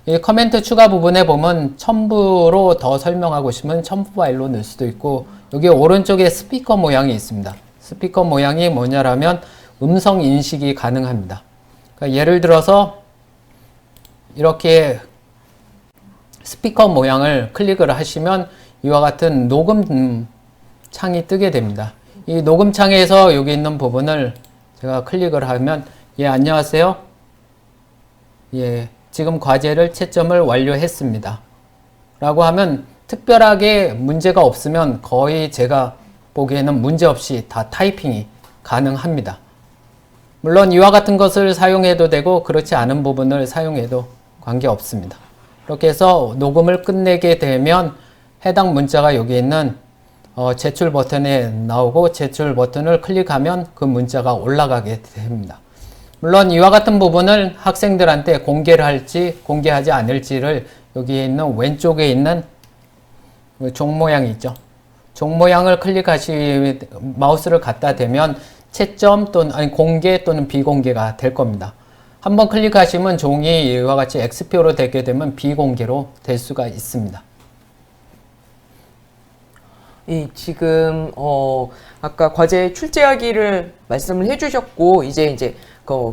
이 커멘트 추가 부분에 보면 첨부로 더 설명하고 싶으면 첨부 파일로 넣을 수도 있고 여기 오른쪽에 스피커 모양이 있습니다. 스피커 모양이 뭐냐라면 음성 인식이 가능합니다. 그러니까 예를 들어서 이렇게 스피커 모양을 클릭을 하시면 이와 같은 녹음 창이 뜨게 됩니다. 이 녹음 창에서 여기 있는 부분을 제가 클릭을 하면 예, 안녕하세요. 예, 지금 과제를 채점을 완료했습니다. 라고 하면 특별하게 문제가 없으면 거의 제가 보기에는 문제없이 다 타이핑이 가능합니다. 물론 이와 같은 것을 사용해도 되고 그렇지 않은 부분을 사용해도 관계없습니다. 이렇게 해서 녹음을 끝내게 되면 해당 문자가 여기 있는 제출 버튼에 나오고 제출 버튼을 클릭하면 그 문자가 올라가게 됩니다. 물론 이와 같은 부분을 학생들한테 공개를 할지 공개하지 않을지를 여기에 있는 왼쪽에 있는 종 모양이 있죠. 종 모양을 마우스를 갖다 대면 채점 또는 공개 또는 비공개가 될 겁니다. 한번 클릭하시면 종이 이와 같이 X표로 되게 되면 비공개로 될 수가 있습니다. 지금 아까 과제 출제하기를 말씀을 해주셨고 이제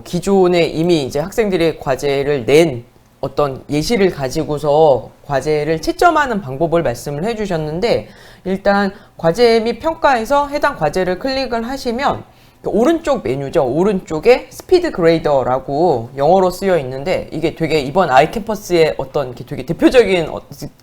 기존에 이미 이제 학생들이 과제를 낸 어떤 예시를 가지고서 과제를 채점하는 방법을 말씀을 해주셨는데 일단 과제 및 평가에서 해당 과제를 클릭을 하시면 오른쪽 메뉴죠. 오른쪽에 스피드 그레이더라고 영어로 쓰여 있는데 이게 되게 이번 아이캠퍼스의 어떤 되게 대표적인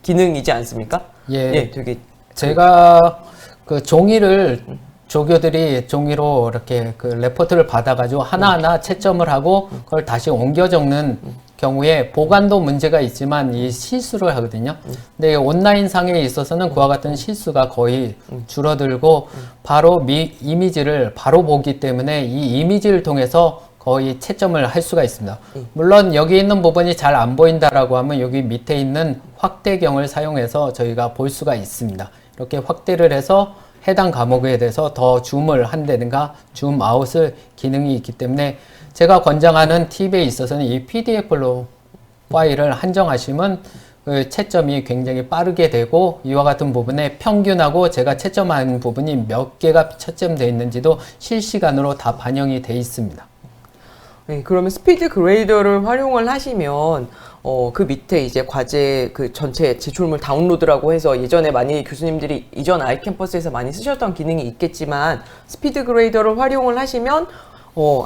기능이지 않습니까? 예, 되게 제가 그 종이를 조교들이 종이로 이렇게 그 레포트를 받아가지고 하나하나 채점을 하고 그걸 다시 옮겨 적는 경우에 보관도 문제가 있지만 이 실수를 하거든요. 근데 온라인 상에 있어서는 그와 같은 실수가 거의 줄어들고 바로 이미지를 바로 보기 때문에 이 이미지를 통해서 거의 채점을 할 수가 있습니다. 물론 여기 있는 부분이 잘 안 보인다라고 하면 여기 밑에 있는 확대경을 사용해서 저희가 볼 수가 있습니다. 이렇게 확대를 해서 해당 과목에 대해서 더 줌을 한다든가 줌 아웃을 기능이 있기 때문에 제가 권장하는 팁에 있어서는 이 PDF로 파일을 한정하시면 그 채점이 굉장히 빠르게 되고 이와 같은 부분에 평균하고 제가 채점한 부분이 몇 개가 채점되어 있는지도 실시간으로 다 반영이 되어 있습니다. 네, 그러면 스피드 그레이더를 활용을 하시면 그 밑에 이제 과제 그 전체 제출물 다운로드라고 해서 예전에 많이 교수님들이 이전 아이캠퍼스에서 많이 쓰셨던 기능이 있겠지만 스피드 그레이더를 활용을 하시면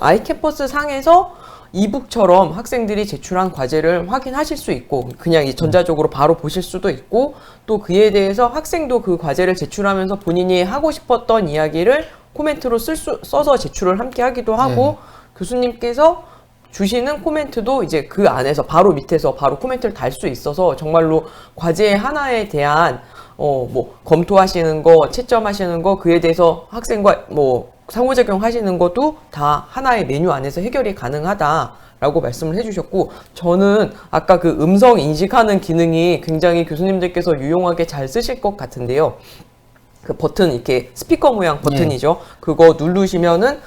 아이캠퍼스 상에서 이북처럼 학생들이 제출한 과제를 확인하실 수 있고 그냥 이 전자적으로 바로 보실 수도 있고 또 그에 대해서 학생도 그 과제를 제출하면서 본인이 하고 싶었던 이야기를 코멘트로 써서 제출을 함께 하기도 하고 교수님께서 주시는 코멘트도 이제 그 안에서 바로 밑에서 바로 코멘트를 달 수 있어서 정말로 과제 하나에 대한 뭐 검토하시는 거, 채점하시는 거 그에 대해서 학생과 뭐 상호작용 하시는 것도 다 하나의 메뉴 안에서 해결이 가능하다라고 말씀을 해주셨고 저는 아까 그 음성 인식하는 기능이 굉장히 교수님들께서 유용하게 잘 쓰실 것 같은데요. 그 버튼 이렇게 스피커 모양 버튼이죠. 그거 누르시면은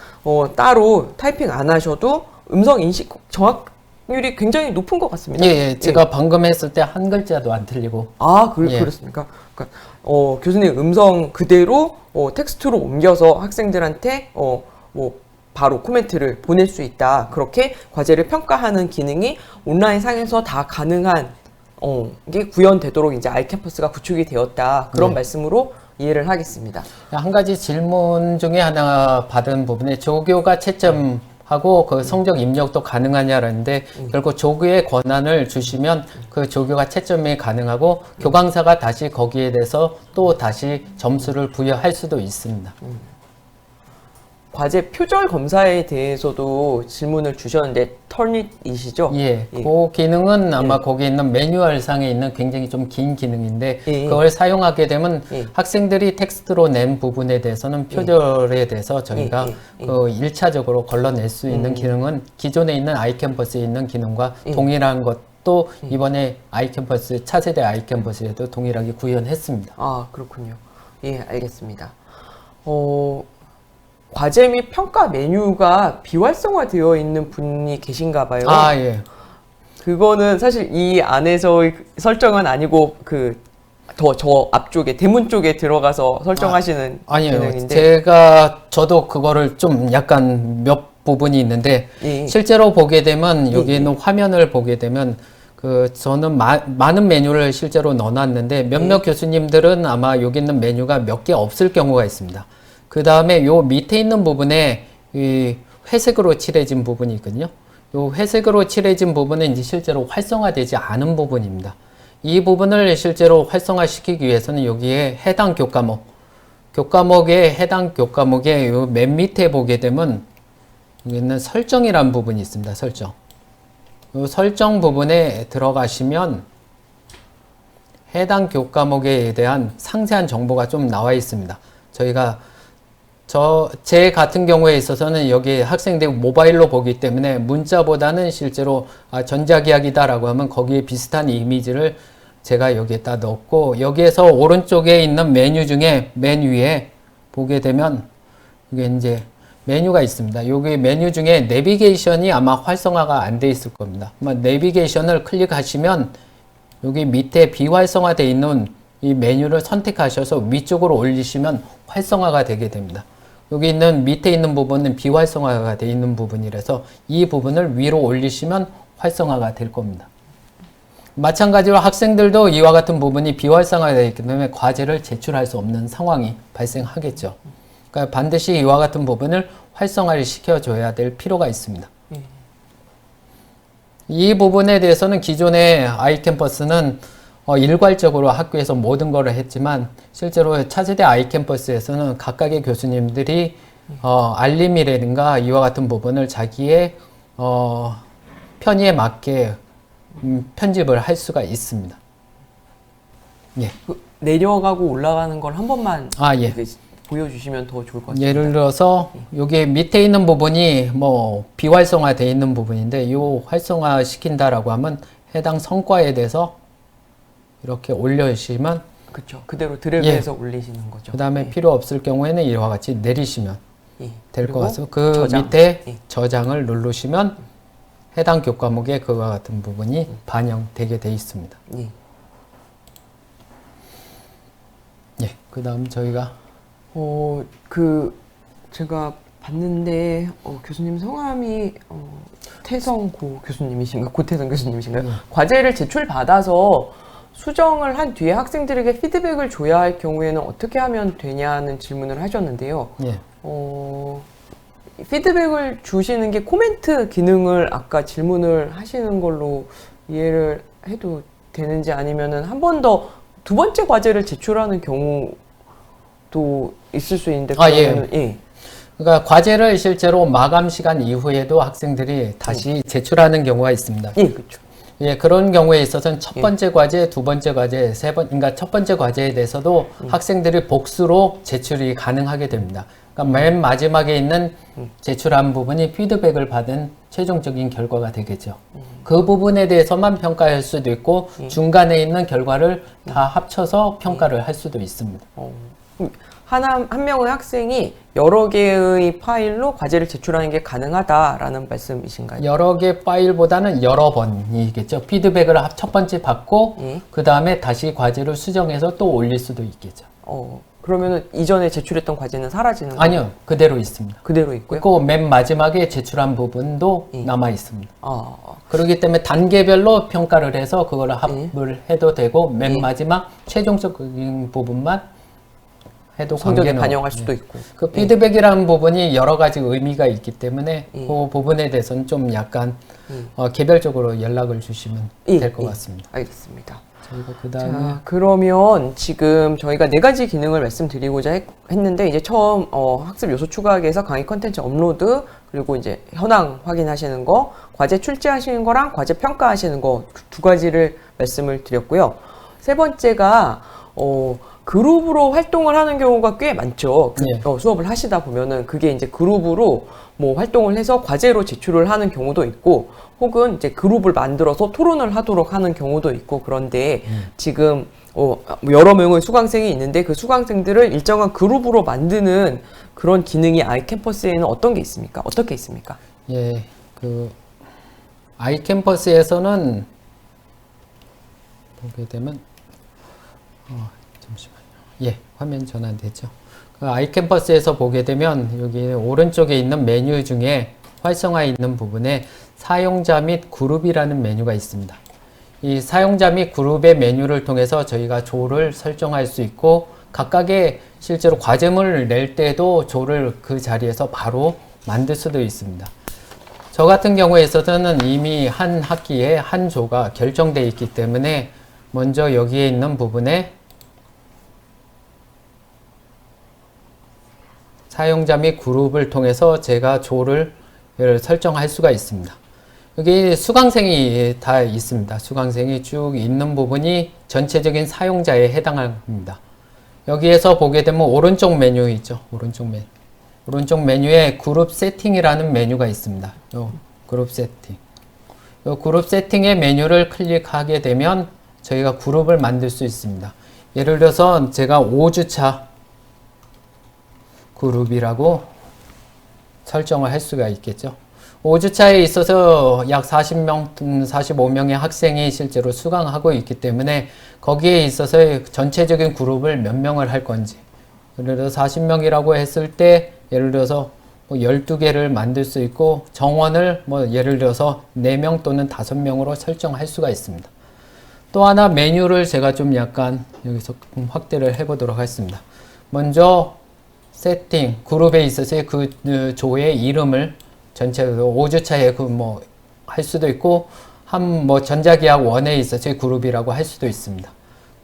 따로 타이핑 안 하셔도 음성 인식 정확률이 굉장히 높은 것 같습니다. 제가 방금 했을 때 한 글자도 안 틀리고. 그렇습니까? 그러니까, 교수님 음성 그대로 텍스트로 옮겨서 학생들한테 뭐 바로 코멘트를 보낼 수 있다. 그렇게 과제를 평가하는 기능이 온라인 상에서 다 가능한 게 구현되도록 이제 아이캠퍼스가 구축이 되었다. 그런 말씀으로 이해를 하겠습니다. 한 가지 질문 중에 하나 받은 부분에 조교가 채점하고 그 성적 입력도 가능하냐라는데 결국 조교의 권한을 주시면 그 조교가 채점이 가능하고 교강사가 다시 거기에 대해서 또 다시 점수를 부여할 수도 있습니다. 과제 표절 검사에 대해서도 질문을 주셨는데 터닛이시죠? 그 기능은 아마 거기 있는 매뉴얼 상에 있는 굉장히 좀 긴 기능인데 그걸 사용하게 되면 학생들이 텍스트로 낸 부분에 대해서는 표절에 대해서 저희가 그 1차적으로 걸러낼 수 있는 기능은 기존에 있는 아이캠퍼스에 있는 기능과 동일한 것도 이번에 아이캠퍼스 차세대 아이캠퍼스에도 동일하게 구현했습니다. 그렇군요. 알겠습니다. 과제 및 평가 메뉴가 비활성화되어 있는 분이 계신가 봐요. 그거는 사실 이 안에서의 설정은 아니고 저 앞쪽에 대문 쪽에 들어가서 설정하시는 기능인데. 저도 그거를 좀 약간 몇 부분이 있는데 실제로 보게 되면 여기 있는 화면을 보게 되면 저는 많은 메뉴를 실제로 넣어놨는데 몇몇 교수님들은 아마 여기 있는 메뉴가 몇 개 없을 경우가 있습니다. 그 다음에 요 밑에 있는 부분에 이 회색으로 칠해진 부분이 있거든요. 요 회색으로 칠해진 부분은 이제 실제로 활성화되지 않은 부분입니다. 이 부분을 실제로 활성화시키기 위해서는 여기에 해당 교과목에 해당 교과목에 요 맨 밑에 보게 되면 여기 있는 설정이라는 부분이 있습니다. 설정. 요 설정 부분에 들어가시면 해당 교과목에 대한 상세한 정보가 좀 나와 있습니다. 제 같은 경우에 있어서는 여기 학생들이 모바일로 보기 때문에 문자보다는 실제로 전자기학이다라고 하면 거기에 비슷한 이미지를 제가 여기에다 넣었고 여기에서 오른쪽에 있는 메뉴 중에 맨 위에 보게 되면 이게 이제 메뉴가 있습니다. 여기 메뉴 중에 내비게이션이 아마 활성화가 안 돼 있을 겁니다. 아마 내비게이션을 클릭하시면 여기 밑에 비활성화되어 있는 이 메뉴를 선택하셔서 위쪽으로 올리시면 활성화가 되게 됩니다. 여기 있는 밑에 있는 부분은 비활성화가 되어 있는 부분이라서 이 부분을 위로 올리시면 활성화가 될 겁니다. 마찬가지로 학생들도 이와 같은 부분이 비활성화되어 있기 때문에 과제를 제출할 수 없는 상황이 발생하겠죠. 그러니까 반드시 이와 같은 부분을 활성화를 시켜줘야 될 필요가 있습니다. 이 부분에 대해서는 기존의 아이캠퍼스는 일괄적으로 학교에서 모든 거를 했지만 실제로 차세대 아이캠퍼스에서는 각각의 교수님들이 알림이라든가 이와 같은 부분을 자기의 편의에 맞게 편집을 할 수가 있습니다. 내려가고 올라가는 걸 한 번만 보여주시면 더 좋을 것 같습니다. 예를 들어서 여기 밑에 있는 부분이 뭐 비활성화되어 있는 부분인데 이 활성화 시킨다라고 하면 해당 성과에 대해서 이렇게 올려주시면 그대로 드래그해서 올리시는 거죠. 그 다음에 필요 없을 경우에는 이와 같이 내리시면 될 것 같아서 그 저장. 밑에 저장을 누르시면 해당 교과목에 그와 같은 부분이 반영되게 돼 있습니다. 그 다음 저희가 제가 봤는데 교수님 성함이 태성고 교수님이신가 고태성 교수님이신가요? 과제를 제출 받아서 수정을 한 뒤에 학생들에게 피드백을 줘야 할 경우에는 어떻게 하면 되냐는 질문을 하셨는데요. 피드백을 주시는 게 코멘트 기능을 아까 질문을 하시는 걸로 이해를 해도 되는지 아니면은 한 번 더 두 번째 과제를 제출하는 경우도 있을 수 있는데 그러면은 예. 그러니까 과제를 실제로 마감 시간 이후에도 학생들이 다시 제출하는 경우가 있습니다. 예, 그렇죠. 예, 그런 경우에 있어서는 첫 번째 과제, 두 번째 과제, 그러니까 첫 번째 과제에 대해서도 학생들이 복수로 제출이 가능하게 됩니다. 그러니까 맨 마지막에 있는 제출한 부분이 피드백을 받은 최종적인 결과가 되겠죠. 그 부분에 대해서만 평가할 수도 있고 중간에 있는 결과를 다 합쳐서 평가를 할 수도 있습니다. 한 명의 학생이 여러 개의 파일로 과제를 제출하는 게 가능하다라는 말씀이신가요? 여러 개 파일보다는 여러 번이겠죠. 피드백을 첫 번째 받고 그 다음에 다시 과제를 수정해서 또 올릴 수도 있겠죠. 그러면은 이전에 제출했던 과제는 사라지는 아니요, 거예요? 그대로 있습니다. 그대로 있고요? 그리고 맨 마지막에 제출한 부분도 남아 있습니다. 아, 그렇기 때문에 단계별로 평가를 해서 그걸 합을 해도 되고 맨 마지막 최종적인 부분만 해도 성적에 관계는 반영할 없- 수도 네. 있고. 그 피드백이라는 부분이 여러 가지 의미가 있기 때문에 그 부분에 대해서는 좀 약간 개별적으로 연락을 주시면 될 것 같습니다. 알겠습니다. 저희가 그 다음에 자, 그러면 지금 저희가 네 가지 기능을 말씀드리고자 했는데 이제 처음 학습 요소 추가하기에서 강의 컨텐츠 업로드 그리고 이제 현황 확인하시는 거, 과제 출제하시는 거랑 과제 평가하시는 거 두 가지를 말씀을 드렸고요. 세 번째가 그룹으로 활동을 하는 경우가 꽤 많죠. 네. 수업을 하시다 보면은 그게 이제 그룹으로 뭐 활동을 해서 과제로 제출을 하는 경우도 있고 혹은 이제 그룹을 만들어서 토론을 하도록 하는 경우도 있고 그런데 지금 여러 명의 수강생이 있는데 그 수강생들을 일정한 그룹으로 만드는 그런 기능이 아이캠퍼스에는 어떤 게 있습니까? 어떻게 있습니까? 예, 그 아이캠퍼스에서는 보게 되면 잠시만요. 예, 화면 전환되죠. 그 아이캠퍼스에서 보게 되면 여기 오른쪽에 있는 메뉴 중에 활성화에 있는 부분에 사용자 및 그룹이라는 메뉴가 있습니다. 이 사용자 및 그룹의 메뉴를 통해서 저희가 조를 설정할 수 있고 각각의 실제로 과제물을 낼 때도 조를 그 자리에서 바로 만들 수도 있습니다. 저 같은 경우에 있어서는 이미 한 학기에 한 조가 결정되어 있기 때문에 먼저 여기에 있는 부분에 사용자 및 그룹을 통해서 제가 조를 설정할 수가 있습니다. 여기 수강생이 다 있습니다. 수강생이 쭉 있는 부분이 전체적인 사용자에 해당합니다. 여기에서 보게 되면 오른쪽 메뉴 있죠. 오른쪽 메뉴. 오른쪽 메뉴에 그룹 세팅이라는 메뉴가 있습니다. 요 그룹 세팅. 요 그룹 세팅의 메뉴를 클릭하게 되면 저희가 그룹을 만들 수 있습니다. 예를 들어서 제가 5주차 그룹이라고 설정을 할 수가 있겠죠. 5주차에 있어서 약 40명, 45명의 학생이 실제로 수강하고 있기 때문에 거기에 있어서 전체적인 그룹을 몇 명을 할 건지 예를 들어서 40명이라고 했을 때 예를 들어서 뭐 12개를 만들 수 있고 정원을 뭐 예를 들어서 4명 또는 5명으로 설정할 수가 있습니다. 또 하나 메뉴를 제가 좀 약간 여기서 확대를 해 보도록 하겠습니다. 먼저 세팅, 그룹에 있어서 그 조의 이름을 전체로 5주차에 그 뭐 할 수도 있고 뭐 전자계약 1에 있어서 그룹이라고 할 수도 있습니다.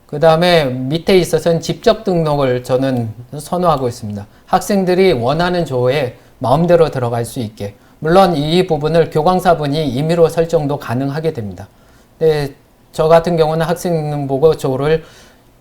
그 다음에 밑에 있어서는 직접 등록을 저는 선호하고 있습니다. 학생들이 원하는 조에 마음대로 들어갈 수 있게. 물론 이 부분을 교광사분이 임의로 설정도 가능하게 됩니다. 네, 저 같은 경우는 학생 보고 조를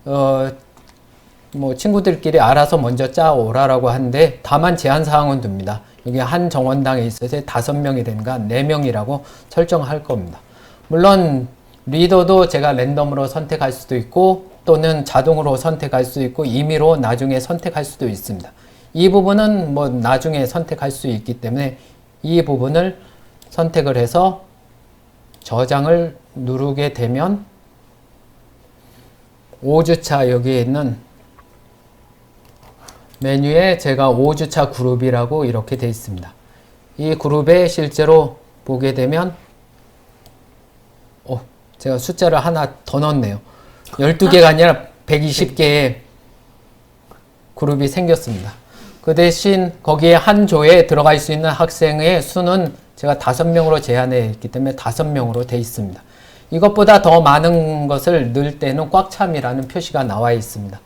뭐 친구들끼리 알아서 먼저 짜오라라고 하는데 다만 제한사항은 둡니다. 여기 한 정원당에 있어서 5명이든가 4명이라고 설정할 겁니다. 물론 리더도 제가 랜덤으로 선택할 수도 있고 또는 자동으로 선택할 수 있고 임의로 나중에 선택할 수도 있습니다. 이 부분은 뭐 나중에 선택할 수 있기 때문에 이 부분을 선택을 해서 저장을 누르게 되면 5주차 여기에 있는 메뉴에 제가 5주차 그룹이라고 이렇게 되어 있습니다. 이 그룹에 실제로 보게 되면 제가 숫자를 하나 더 넣었네요. 12개가 아니라 120개의 그룹이 생겼습니다. 그 대신 거기에 한 조에 들어갈 수 있는 학생의 수는 제가 5명으로 제한해 있기 때문에 5명으로 돼 있습니다. 이것보다 더 많은 것을 넣을 때는 꽉 참이라는 표시가 나와 있습니다.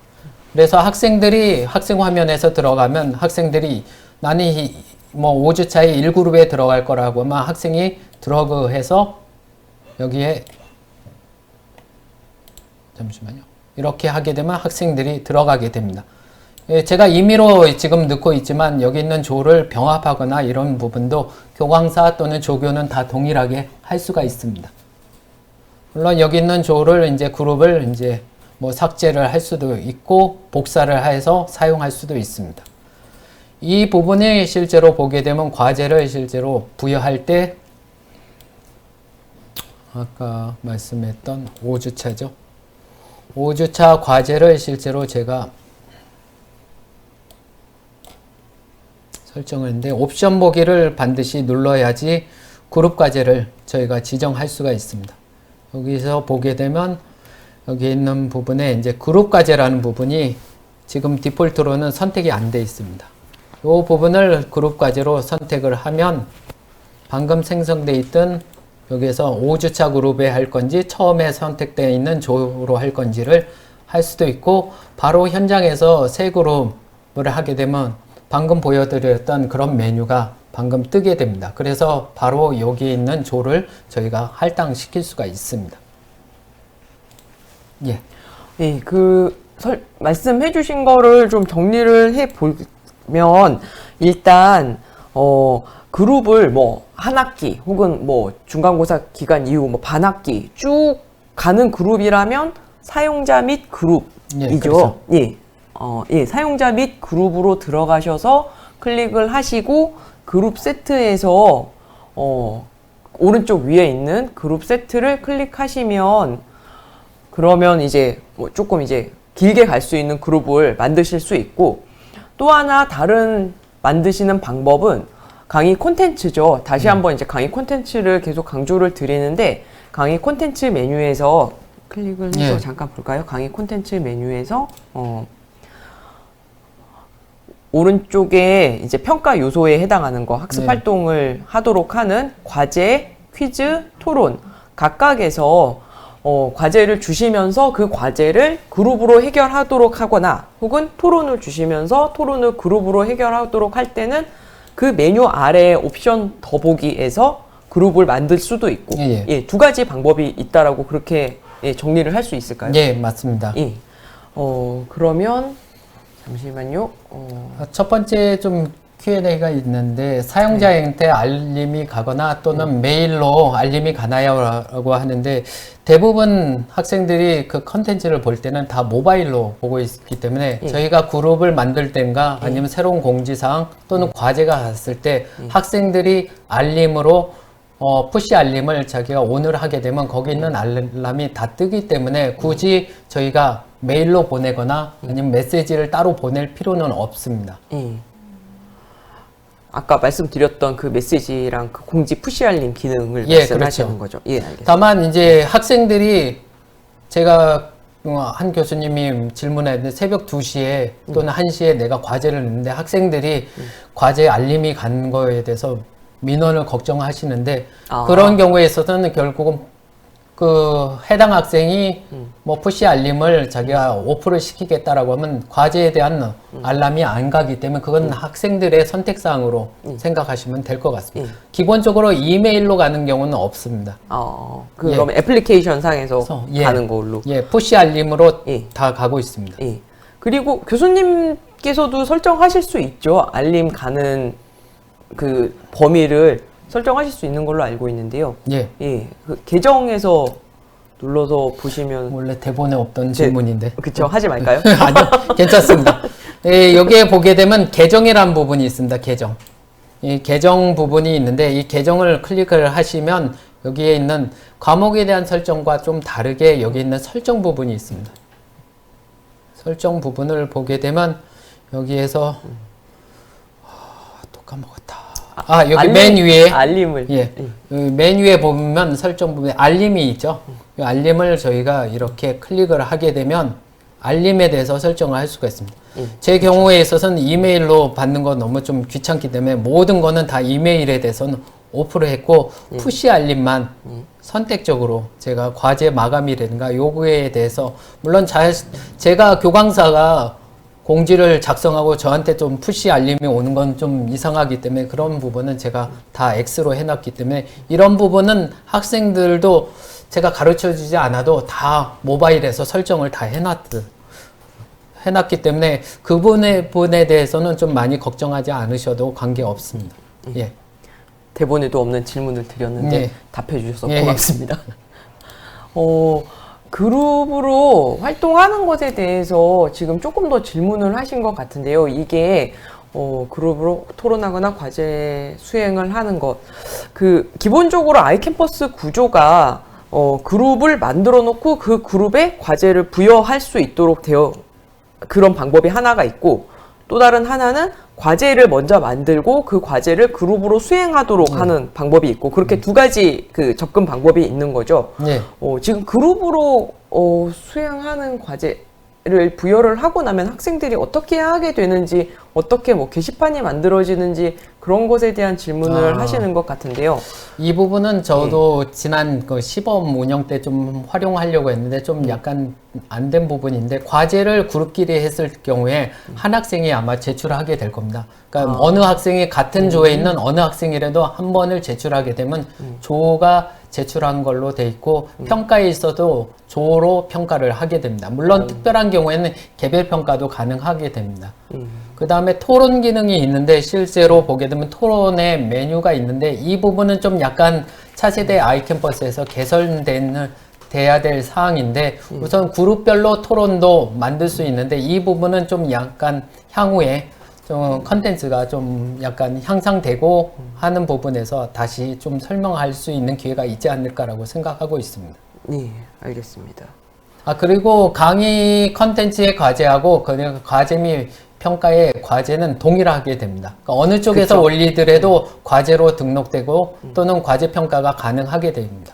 그래서 학생들이 학생 화면에서 들어가면 학생들이 나는 뭐 5주차에 1그룹에 들어갈 거라고 하면 학생이 드러그해서 여기에 잠시만요. 이렇게 하게 되면 학생들이 들어가게 됩니다. 예, 제가 임의로 지금 넣고 있지만 여기 있는 조를 병합하거나 이런 부분도 교광사 또는 조교는 다 동일하게 할 수가 있습니다. 물론 여기 있는 조를 이제 그룹을 이제 뭐 삭제를 할 수도 있고 복사를 해서 사용할 수도 있습니다. 이 부분이 실제로 보게 되면 과제를 실제로 부여할 때 아까 말씀했던 5주차죠. 5주차 과제를 실제로 제가 설정을 했는데 옵션 보기를 반드시 눌러야지 그룹 과제를 저희가 지정할 수가 있습니다. 여기서 보게 되면 여기 있는 부분에 이제 그룹 과제라는 부분이 지금 디폴트로는 선택이 안 돼 있습니다. 이 부분을 그룹 과제로 선택을 하면 방금 생성되어 있던 여기에서 5주차 그룹에 할 건지 처음에 선택되어 있는 조로 할 건지를 할 수도 있고 바로 현장에서 새 그룹을 하게 되면 방금 보여드렸던 그런 메뉴가 방금 뜨게 됩니다. 그래서 바로 여기 있는 조를 저희가 할당시킬 수가 있습니다. 예. 예, 말씀해 주신 거를 좀 정리를 해 보면, 일단, 그룹을 뭐, 한 학기, 혹은 뭐, 중간고사 기간 이후 뭐, 반 학기 쭉 가는 그룹이라면, 사용자 및 그룹이죠. 예, 그렇죠. 예. 예, 사용자 및 그룹으로 들어가셔서 클릭을 하시고, 그룹 세트에서, 오른쪽 위에 있는 그룹 세트를 클릭하시면, 그러면 이제 뭐 조금 이제 길게 갈 수 있는 그룹을 만드실 수 있고, 또 하나 다른 만드시는 방법은 강의 콘텐츠죠. 다시 한번 이제 강의 콘텐츠를 계속 강조를 드리는데, 강의 콘텐츠 메뉴에서 클릭을 해서 잠깐 볼까요? 강의 콘텐츠 메뉴에서 오른쪽에 이제 평가 요소에 해당하는 거, 학습 활동을 하도록 하는 과제, 퀴즈, 토론 각각에서 과제를 주시면서 그 과제를 그룹으로 해결하도록 하거나, 혹은 토론을 주시면서 토론을 그룹으로 해결하도록 할 때는 그 메뉴 아래 옵션 더보기에서 그룹을 만들 수도 있고, 예, 두 가지 방법이 있다라고 그렇게 정리를 할 수 있을까요? 예, 맞습니다. 예. 그러면 잠시만요. 첫 번째 좀 Q&A가 있는데 사용자한테 알림이 가거나 또는 메일로 알림이 가나요라고 하는데, 대부분 학생들이 그 컨텐츠를 볼 때는 다 모바일로 보고 있기 때문에 저희가 그룹을 만들 땐가 아니면 새로운 공지사항 또는 과제가 갔을 때 학생들이 알림으로 푸시 알림을 자기가 ON을 하게 되면 거기 있는 알람이 다 뜨기 때문에 굳이 저희가 메일로 보내거나 아니면 메시지를 따로 보낼 필요는 없습니다. 아까 말씀드렸던 그 메시지랑 그 공지 푸시 알림 기능을 말씀하시는 거죠. 예, 알겠습니다. 다만 이제 학생들이 제가 한 교수님이 질문했는데 새벽 2시에 또는 1시에 내가 과제를 냈는데 학생들이 과제 알림이 간 거에 대해서 민원을 걱정하시는데, 그런 경우에 있어서는 결국은 그 해당 학생이 뭐 푸시 알림을 자기가 오프를 시키겠다라고 하면 과제에 대한 알람이 안 가기 때문에 그건 학생들의 선택사항으로 생각하시면 될 것 같습니다. 기본적으로 이메일로 가는 경우는 없습니다. 그러면 애플리케이션 상에서 가는 걸로. 예, 푸시 알림으로 다 가고 있습니다. 예. 그리고 교수님께서도 설정하실 수 있죠. 알림 가는 그 범위를 설정하실 수 있는 걸로 알고 있는데요. 예. 예. 그 계정에서 눌러서 보시면 원래 대본에 없던 질문인데. 그쵸. 하지 말까요? 아니요. 괜찮습니다. 예, 여기에 보게 되면 계정이라는 부분이 있습니다. 계정. 이 계정 부분이 있는데 이 계정을 클릭을 하시면 여기에 있는 과목에 대한 설정과 좀 다르게 여기 있는 설정 부분이 있습니다. 설정 부분을 보게 되면 여기에서 또 까먹었다. 여기 맨 위에 알림을 맨 위에 보면 설정 부분에 알림이 있죠. 이 알림을 저희가 이렇게 클릭을 하게 되면 알림에 대해서 설정을 할 수가 있습니다. 제 경우에 있어서는 이메일로 받는 건 너무 좀 귀찮기 때문에 모든 거는 다 이메일에 대해서는 오프를 했고 푸시 알림만 선택적으로 제가 과제 마감이라든가 요구에 대해서 물론 제가 교강사가 공지를 작성하고 저한테 좀 푸시 알림이 오는 건 좀 이상하기 때문에 그런 부분은 제가 다 X로 해놨기 때문에 이런 부분은 학생들도 제가 가르쳐 주지 않아도 다 모바일에서 설정을 다 해놨기 때문에 그 부분에 대해서는 좀 많이 걱정하지 않으셔도 관계 없습니다. 예. 대본에도 없는 질문을 드렸는데 예. 답해 주셔서 예. 고맙습니다. 그룹으로 활동하는 것에 대해서 지금 조금 더 질문을 하신 것 같은데요. 이게 그룹으로 토론하거나 과제 수행을 하는 것. 기본적으로 아이캠퍼스 구조가 그룹을 만들어 놓고 그 그룹에 과제를 부여할 수 있도록 그런 방법이 하나가 있고, 또 다른 하나는 과제를 먼저 만들고 그 과제를 그룹으로 수행하도록 하는 방법이 있고, 그렇게 두 가지 접근 방법이 있는 거죠. 네. 지금 그룹으로 수행하는 과제를 부여를 하고 나면 학생들이 어떻게 하게 되는지, 어떻게 게시판이 만들어지는지 그런 것에 대한 질문을 하시는 것 같은데요. 이 부분은 저도 지난 시범 운영 때 좀 활용하려고 했는데 좀 약간 안 된 부분인데, 과제를 그룹끼리 했을 경우에 한 학생이 아마 제출하게 될 겁니다. 그러니까 어느 학생이 같은 조에 있는 어느 학생이라도 한 번을 제출하게 되면 조가 제출한 걸로 돼 있고 평가에 있어도 조로 평가를 하게 됩니다. 물론 특별한 경우에는 개별 평가도 가능하게 됩니다. 그 다음에 토론 기능이 있는데, 실제로 보게 되면 토론의 메뉴가 있는데 이 부분은 좀 약간 차세대 아이캠퍼스에서 돼야 될 사항인데, 우선 그룹별로 토론도 만들 수 있는데 이 부분은 좀 약간 향후에 좀 컨텐츠가 좀 약간 향상되고 하는 부분에서 다시 좀 설명할 수 있는 기회가 있지 않을까라고 생각하고 있습니다. 네, 알겠습니다. 그리고 강의 컨텐츠의 과제하고 그 과제 및 평가의 과제는 동일하게 됩니다. 그러니까 어느 쪽에서 그쵸. 올리더라도 과제로 등록되고 또는 과제 평가가 가능하게 됩니다.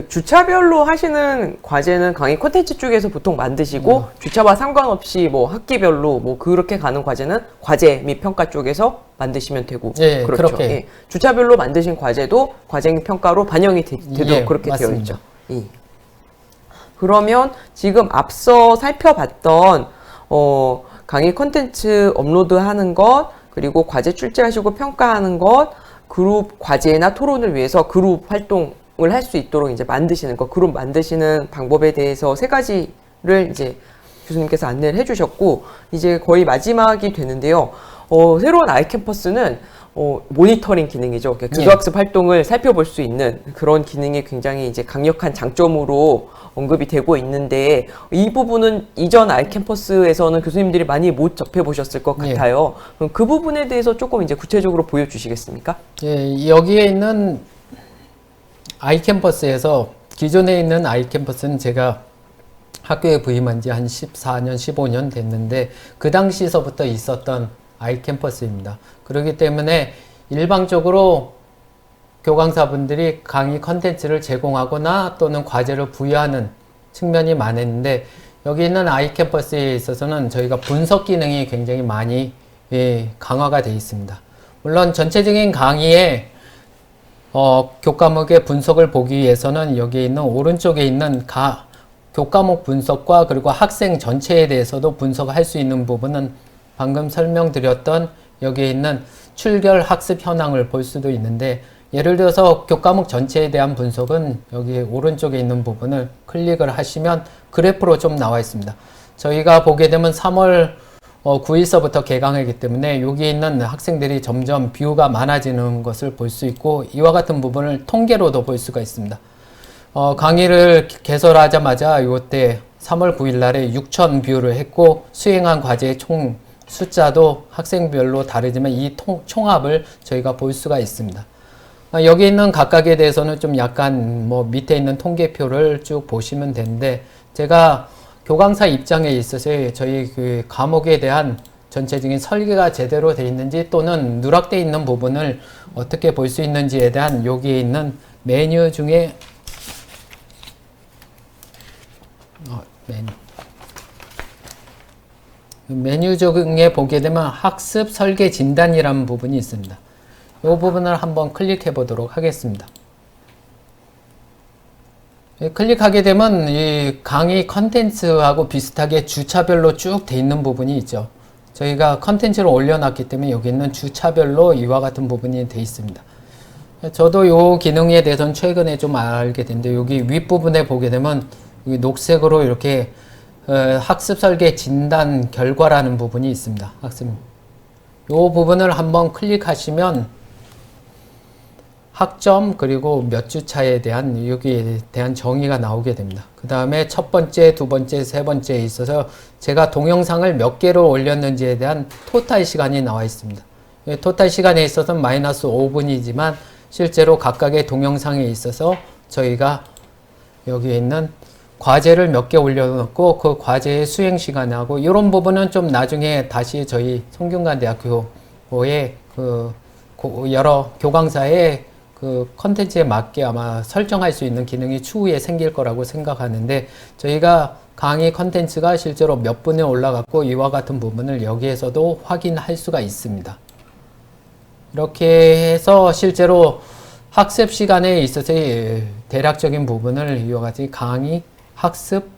주차별로 하시는 과제는 강의 콘텐츠 쪽에서 보통 만드시고, 주차와 상관없이 학기별로 그렇게 가는 과제는 과제 및 평가 쪽에서 만드시면 되고, 예, 그렇죠. 그렇게. 예. 주차별로 만드신 과제도 과제 및 평가로 반영이 되도록 예, 그렇게 되어 맞습니다. 있죠. 예. 그러면 지금 앞서 살펴봤던 강의 콘텐츠 업로드하는 것, 그리고 과제 출제하시고 평가하는 것, 그룹 과제나 토론을 위해서 그룹 활동을 할 수 있도록 이제 만드시는 것, 그룹 만드시는 방법에 대해서 세 가지를 이제 교수님께서 안내를 해주셨고, 이제 거의 마지막이 되는데요. 새로운 아이캠퍼스는 모니터링 기능이죠. 교수학습 활동을 살펴볼 수 있는 그런 기능이 굉장히 이제 강력한 장점으로 언급이 되고 있는데, 이 부분은 이전 아이캠퍼스에서는 교수님들이 많이 못 접해보셨을 것 같아요. 그럼 그 부분에 대해서 조금 이제 구체적으로 보여주시겠습니까? 예, 여기에 있는 아이캠퍼스에서, 기존에 있는 아이캠퍼스는 제가 학교에 부임한 지 한 14년, 15년 됐는데 그 당시서부터 있었던 아이캠퍼스입니다. 그렇기 때문에 일방적으로 교강사분들이 강의 컨텐츠를 제공하거나 또는 과제를 부여하는 측면이 많았는데, 여기 있는 아이캠퍼스에 있어서는 저희가 분석 기능이 굉장히 많이 강화가 되어 있습니다. 물론 전체적인 강의에 교과목의 분석을 보기 위해서는 여기 있는 오른쪽에 있는 교과목 분석과 그리고 학생 전체에 대해서도 분석할 수 있는 부분은 방금 설명드렸던 여기에 있는 출결 학습 현황을 볼 수도 있는데, 예를 들어서 교과목 전체에 대한 분석은 여기 오른쪽에 있는 부분을 클릭을 하시면 그래프로 좀 나와 있습니다. 저희가 보게 되면 3월 9일서부터 개강하기 때문에 여기 있는 학생들이 점점 비율가 많아지는 것을 볼 수 있고, 이와 같은 부분을 통계로도 볼 수가 있습니다. 강의를 개설하자마자 이때 3월 9일 날에 6,000 뷰를 했고, 수행한 과제의 총 숫자도 학생별로 다르지만 이 총합을 저희가 볼 수가 있습니다. 여기 있는 각각에 대해서는 좀 약간 밑에 있는 통계표를 쭉 보시면 되는데, 제가 교강사 입장에 있어서 저희 그 과목에 대한 전체적인 설계가 제대로 되어 있는지 또는 누락되어 있는 부분을 어떻게 볼 수 있는지에 대한 여기에 있는 메뉴 중에 메뉴 메뉴 중에 보게 되면 학습 설계 진단이라는 부분이 있습니다. 이 부분을 한번 클릭해 보도록 하겠습니다. 클릭하게 되면 이 강의 컨텐츠하고 비슷하게 주차별로 쭉 돼 있는 부분이 있죠. 저희가 컨텐츠를 올려놨기 때문에 여기 있는 주차별로 이와 같은 부분이 돼 있습니다. 저도 이 기능에 대해서는 최근에 좀 알게 됐는데, 여기 윗부분에 보게 되면 여기 녹색으로 이렇게 학습 설계 진단 결과라는 부분이 있습니다. 학습. 이 부분을 한번 클릭하시면 학점 그리고 몇 주차에 대한 여기에 대한 정의가 나오게 됩니다. 그 다음에 첫 번째, 두 번째, 세 번째에 있어서 제가 동영상을 몇 개를 올렸는지에 대한 토탈 시간이 나와 있습니다. 토탈 시간에 있어서는 마이너스 5분이지만 실제로 각각의 동영상에 있어서 저희가 여기에 있는 과제를 몇 개 올려놓고 그 과제의 수행 시간하고 이런 부분은 좀 나중에 다시 저희 성균관대학교의 그 여러 교강사의 그 컨텐츠에 맞게 아마 설정할 수 있는 기능이 추후에 생길 거라고 생각하는데, 저희가 강의 컨텐츠가 실제로 몇 분에 올라갔고 이와 같은 부분을 여기에서도 확인할 수가 있습니다. 이렇게 해서 실제로 학습 시간에 있어서의 대략적인 부분을 이와 같이 강의, 학습,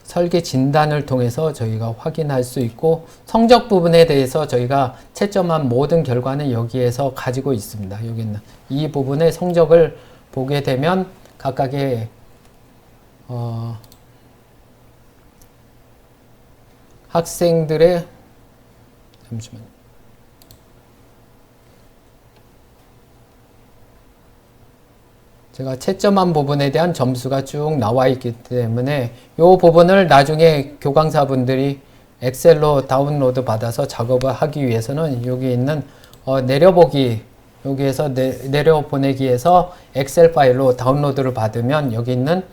설계 진단을 통해서 저희가 확인할 수 있고, 성적 부분에 대해서 저희가 채점한 모든 결과는 여기에서 가지고 있습니다. 여기 있는 이 부분의 성적을 보게 되면 각각의 학생들의 잠시만요. 제가 채점한 부분에 대한 점수가 쭉 나와 있기 때문에 이 부분을 나중에 교강사분들이 엑셀로 다운로드 받아서 작업을 하기 위해서는 여기 있는 내려보기, 여기에서 내려보내기에서 엑셀 파일로 다운로드를 받으면 여기 있는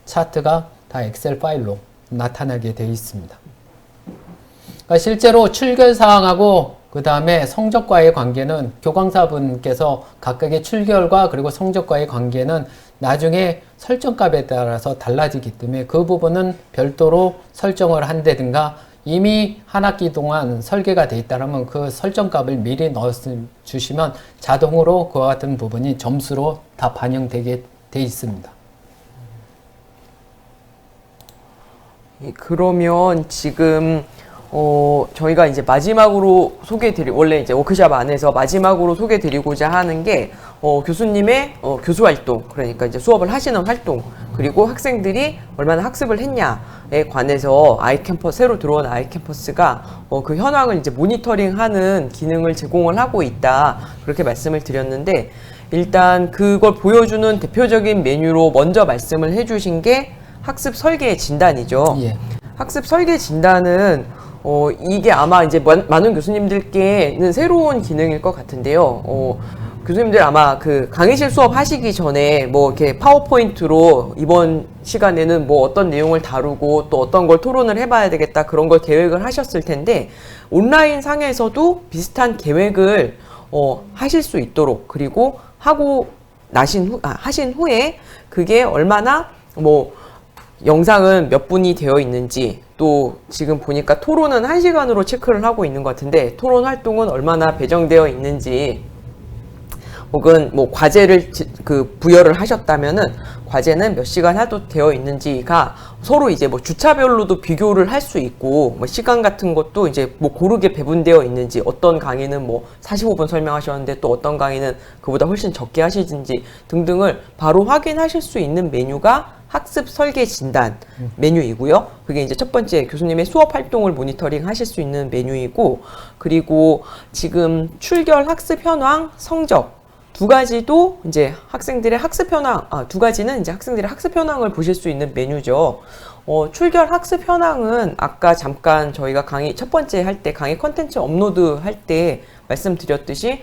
차트가 다 엑셀 파일로 나타나게 되어 있습니다. 그러니까 실제로 출결사항하고 그 다음에 성적과의 관계는 교강사분께서 각각의 출결과 그리고 성적과의 관계는 나중에 설정값에 따라서 달라지기 때문에 그 부분은 별도로 설정을 한다든가 이미 한 학기 동안 설계가 되어 있다면 그 설정값을 미리 넣어 주시면 자동으로 그와 같은 부분이 점수로 다 반영되게 되어 있습니다. 그러면 지금 저희가 이제 마지막으로 원래 이제 워크샵 안에서 마지막으로 소개드리고자 하는 게, 교수님의 교수 활동, 그러니까 이제 수업을 하시는 활동, 그리고 학생들이 얼마나 학습을 했냐에 관해서 새로 들어온 아이캠퍼스가 그 현황을 이제 모니터링하는 기능을 제공을 하고 있다. 그렇게 말씀을 드렸는데, 일단 그걸 보여주는 대표적인 메뉴로 먼저 말씀을 해주신 게 학습 설계 진단이죠. 예. 학습 설계 진단은 이게 아마 이제 많은 교수님들께는 새로운 기능일 것 같은데요. 교수님들 아마 그 강의실 수업 하시기 전에 뭐 이렇게 파워포인트로 이번 시간에는 뭐 어떤 내용을 다루고 또 어떤 걸 토론을 해봐야 되겠다, 그런 걸 계획을 하셨을 텐데, 온라인 상에서도 비슷한 계획을 하실 수 있도록, 그리고 하신 후에 그게 얼마나 영상은 몇 분이 되어 있는지, 또 지금 보니까 토론은 1시간으로 체크를 하고 있는 것 같은데 토론 활동은 얼마나 배정되어 있는지, 혹은 뭐 과제를 부여를 하셨다면은 과제는 몇 시간 해도 되어 있는지가 서로 이제 뭐 주차별로도 비교를 할 수 있고, 뭐 시간 같은 것도 이제 뭐 고르게 배분되어 있는지, 어떤 강의는 뭐 45분 설명하셨는데 또 어떤 강의는 그보다 훨씬 적게 하시든지 등등을 바로 확인하실 수 있는 메뉴가 학습 설계 진단 메뉴이고요. 그게 이제 첫 번째 교수님의 수업 활동을 모니터링 하실 수 있는 메뉴이고, 그리고 지금 출결 학습 현황, 성적 두 가지도 이제 학생들의 학습 현황, 두 가지는 이제 학생들의 학습 현황을 보실 수 있는 메뉴죠. 출결 학습 현황은 아까 잠깐 저희가 첫 번째 할 때 강의 컨텐츠 업로드 할 때 말씀드렸듯이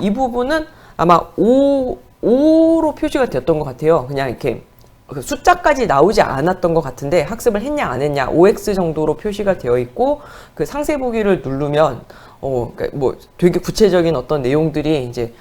이 부분은 아마 5로 표시가 되었던 것 같아요. 그냥 이렇게 숫자까지 나오지 않았던 것 같은데 학습을 했냐 안 했냐 OX 정도로 표시가 되어 있고, 그 상세 보기를 누르면 그러니까 뭐 되게 구체적인 어떤 내용들이 이제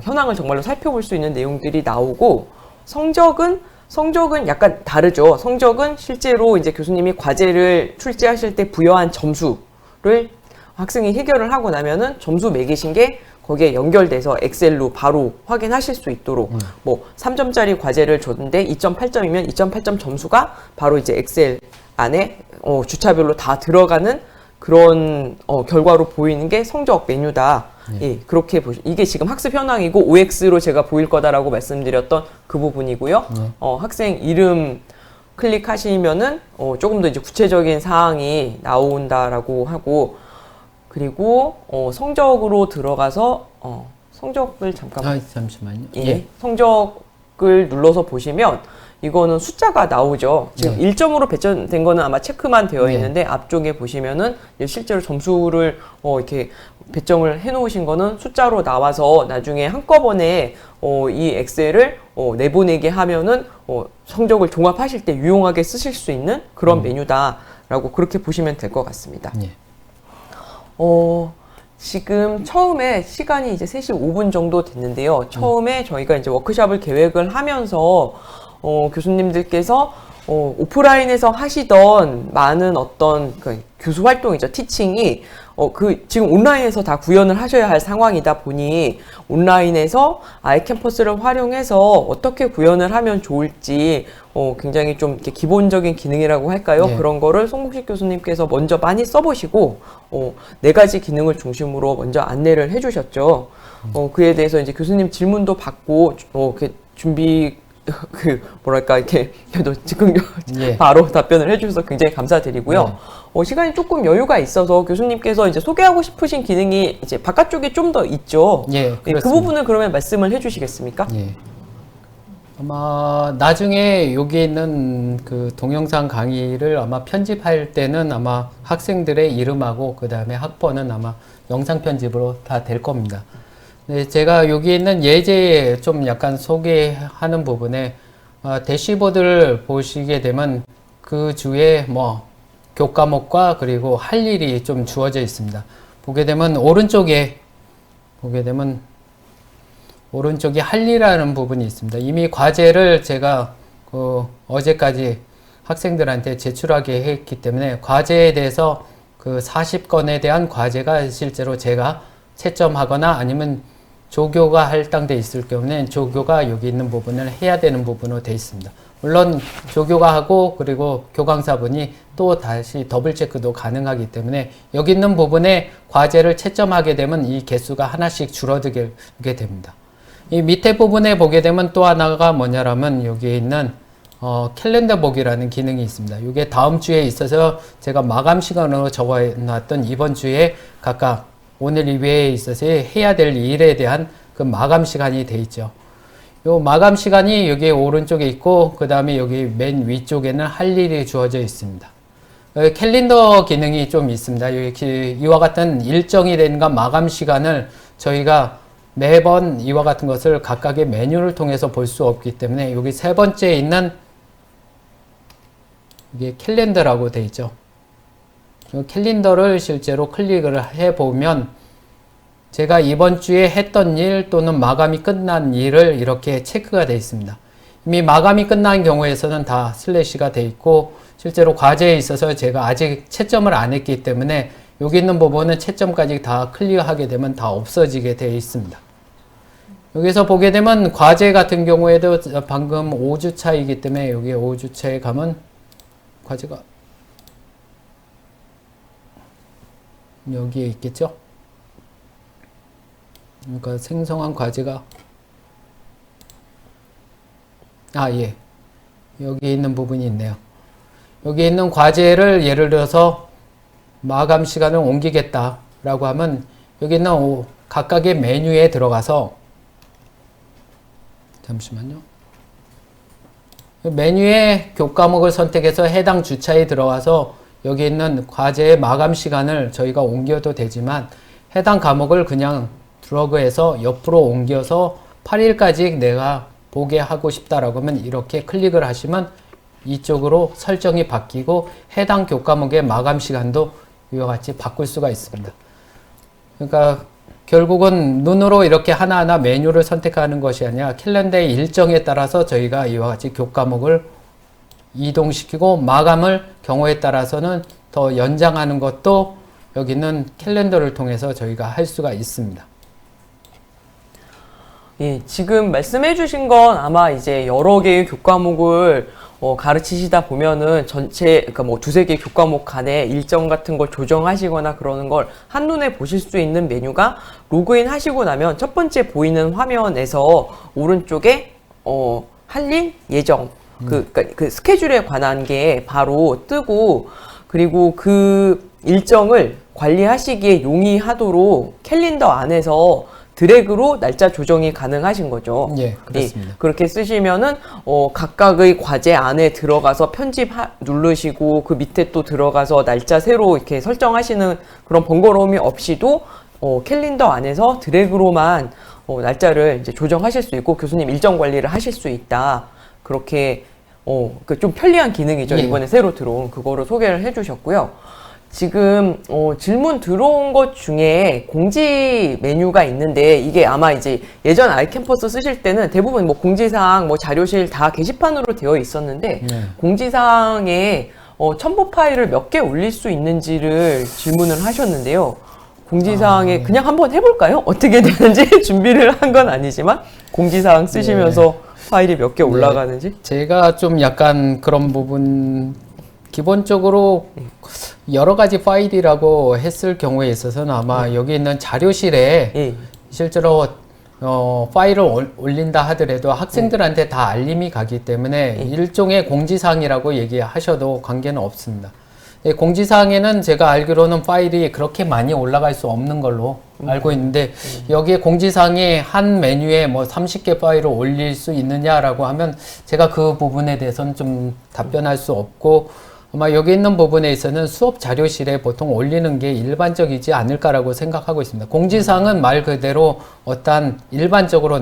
현황을 정말로 살펴볼 수 있는 내용들이 나오고, 성적은 성적은 약간 다르죠. 성적은 실제로 이제 교수님이 과제를 출제하실 때 부여한 점수를 학생이 해결을 하고 나면은 점수 매기신 게 거기에 연결돼서 엑셀로 바로 확인하실 수 있도록 뭐 3점짜리 과제를 줬는데 2.8점이면 2.8점 점수가 바로 이제 엑셀 안에 주차별로 다 들어가는 그런 결과로 보이는 게 성적 메뉴다. 예, 그렇게 이게 지금 학습 현황이고 OX로 제가 보일 거다라고 말씀드렸던 그 부분이고요. 학생 이름 클릭하시면은 조금 더 이제 구체적인 사항이 나온다라고 하고, 그리고 성적으로 들어가서 성적을 잠깐만. 잠시만요. 예. 성적을 눌러서 보시면 이거는 숫자가 나오죠. 지금 1점으로 배점된 거는 아마 체크만 되어 있는데 앞쪽에 보시면은 실제로 점수를 이렇게 배점을 해 놓으신 거는 숫자로 나와서 나중에 한꺼번에 이 엑셀을 내보내게 하면은 성적을 종합하실 때 유용하게 쓰실 수 있는 그런 메뉴다라고 그렇게 보시면 될 것 같습니다. 예. 지금 처음에 시간이 이제 3시 5분 정도 됐는데요. 처음에 저희가 이제 워크숍을 계획을 하면서 교수님들께서 오프라인에서 하시던 많은 어떤 그 교수 활동이죠. 티칭이 지금 온라인에서 다 구현을 하셔야 할 상황이다 보니 온라인에서 아이캠퍼스를 활용해서 어떻게 구현을 하면 좋을지 굉장히 좀 이렇게 기본적인 기능이라고 할까요? 네. 그런 거를 송국식 교수님께서 먼저 많이 써보시고 4가지 기능을 중심으로 먼저 안내를 해주셨죠. 그에 대해서 이제 교수님 질문도 받고 이렇게 준비 뭐랄까 이렇게 그래도 즉흥적 바로 답변을 해주셔서 굉장히 감사드리고요. 시간이 조금 여유가 있어서 교수님께서 이제 소개하고 싶으신 기능이 이제 바깥쪽에 좀 더 있죠. 그 부분을 그러면 말씀을 해주시겠습니까? 예. 아마 나중에 여기 있는 그 동영상 강의를 아마 편집할 때는 아마 학생들의 이름하고 그 다음에 학번은 아마 영상 편집으로 다 될 겁니다. 네, 제가 여기 있는 예제 좀 약간 소개하는 부분에 대시보드를 보시게 되면 그 주에 뭐 교과목과 그리고 할 일이 좀 주어져 있습니다. 보게 되면 오른쪽에 할 일이라는 부분이 있습니다. 이미 과제를 제가 어제까지 학생들한테 제출하게 했기 때문에 과제에 대해서 그 40건에 대한 과제가 실제로 제가 채점하거나 아니면 조교가 할당돼 있을 경우는 조교가 여기 있는 부분을 해야 되는 부분으로 되어 있습니다. 물론 조교가 하고 그리고 교강사분이 또 다시 더블 체크도 가능하기 때문에 여기 있는 부분에 과제를 채점하게 되면 이 개수가 하나씩 줄어들게 됩니다. 이 밑에 부분에 보게 되면 또 하나가 뭐냐라면 여기 있는 캘린더 보기라는 기능이 있습니다. 이게 다음 주에 있어서 제가 마감 시간으로 적어놨던 이번 주에 각각 오늘 이외에 있어서 해야 될 일에 대한 그 마감 시간이 돼 있죠. 요 마감 시간이 여기 오른쪽에 있고 그 다음에 여기 맨 위쪽에는 할 일이 주어져 있습니다. 캘린더 기능이 좀 있습니다. 이와 같은 일정이 된가 마감 시간을 저희가 매번 이와 같은 것을 각각의 메뉴를 통해서 볼 수 없기 때문에 여기 세 번째에 있는 이게 캘린더라고 되어 있죠. 캘린더를 실제로 클릭을 해보면 제가 이번 주에 했던 일 또는 마감이 끝난 일을 이렇게 체크가 되어 있습니다. 이미 마감이 끝난 경우에서는 다 슬래시가 되어 있고 실제로 과제에 있어서 제가 아직 채점을 안 했기 때문에 여기 있는 부분은 채점까지 다 클리어하게 되면 다 없어지게 되어 있습니다. 여기서 보게 되면 과제 같은 경우에도 방금 5주차이기 때문에 여기 5주차에 가면 과제가 여기에 있겠죠? 그러니까 생성한 과제가 예. 여기 있는 부분이 있네요. 여기 있는 과제를 예를 들어서 마감 시간을 옮기겠다 라고 하면 여기 있는 각각의 메뉴에 들어가서 잠시만요. 메뉴에 교과목을 선택해서 해당 주차에 들어와서 여기 있는 과제의 마감 시간을 저희가 옮겨도 되지만 해당 과목을 그냥 드래그해서 옆으로 옮겨서 8일까지 내가 보게 하고 싶다라고 하면 이렇게 클릭을 하시면 이쪽으로 설정이 바뀌고 해당 교과목의 마감 시간도 이와 같이 바꿀 수가 있습니다. 그러니까 결국은 눈으로 이렇게 하나하나 메뉴를 선택하는 것이 아니라 캘린더의 일정에 따라서 저희가 이와 같이 교과목을 이동시키고 마감을 경우에 따라서는 더 연장하는 것도 여기는 캘린더를 통해서 저희가 할 수가 있습니다. 예, 지금 말씀해 주신 건 아마 이제 여러 개의 교과목을 가르치시다 보면은 전체, 그러니까 뭐 두세 개 교과목 간에 일정 같은 걸 조정하시거나 그러는 걸 한눈에 보실 수 있는 메뉴가 로그인 하시고 나면 첫 번째 보이는 화면에서 오른쪽에, 할 일, 예정, 그러니까 그 스케줄에 관한 게 바로 뜨고, 그리고 그 일정을 관리하시기에 용이하도록 캘린더 안에서 드래그로 날짜 조정이 가능하신 거죠. 예, 그렇습니다. 예, 그렇게 쓰시면은 각각의 과제 안에 들어가서 편집 누르시고 그 밑에 또 들어가서 날짜 새로 이렇게 설정하시는 그런 번거로움이 없이도 캘린더 안에서 드래그로만 날짜를 이제 조정하실 수 있고 교수님 일정 관리를 하실 수 있다. 그렇게 그 좀 편리한 기능이죠. 예. 이번에 새로 들어온 그거를 소개를 해주셨고요. 지금 질문 들어온 것 중에 공지 메뉴가 있는데 이게 아마 이제 예전 아이캠퍼스 쓰실 때는 대부분 뭐 공지사항, 뭐 자료실 다 게시판으로 되어 있었는데 네. 공지사항에 첨부 파일을 몇 개 올릴 수 있는지를 질문을 하셨는데요. 공지사항에 그냥 한번 해볼까요? 어떻게 되는지 준비를 한 건 아니지만 공지사항 쓰시면서 파일이 몇 개 올라가는지. 제가 좀 약간 그런 부분 기본적으로 여러 가지 파일이라고 했을 경우에 있어서는 아마 여기 있는 자료실에 예. 실제로 파일을 올린다 하더라도 학생들한테 다 알림이 가기 때문에 일종의 공지사항이라고 얘기하셔도 관계는 없습니다. 공지사항에는 제가 알기로는 파일이 그렇게 많이 올라갈 수 없는 걸로 알고 있는데 여기에 공지사항에 한 메뉴에 뭐 30개 파일을 올릴 수 있느냐라고 하면 제가 그 부분에 대해서는 좀 답변할 수 없고 아마 여기 있는 부분에 있어서는 수업 자료실에 보통 올리는 게 일반적이지 않을까라고 생각하고 있습니다. 공지사항은 말 그대로 어떠한 일반적으로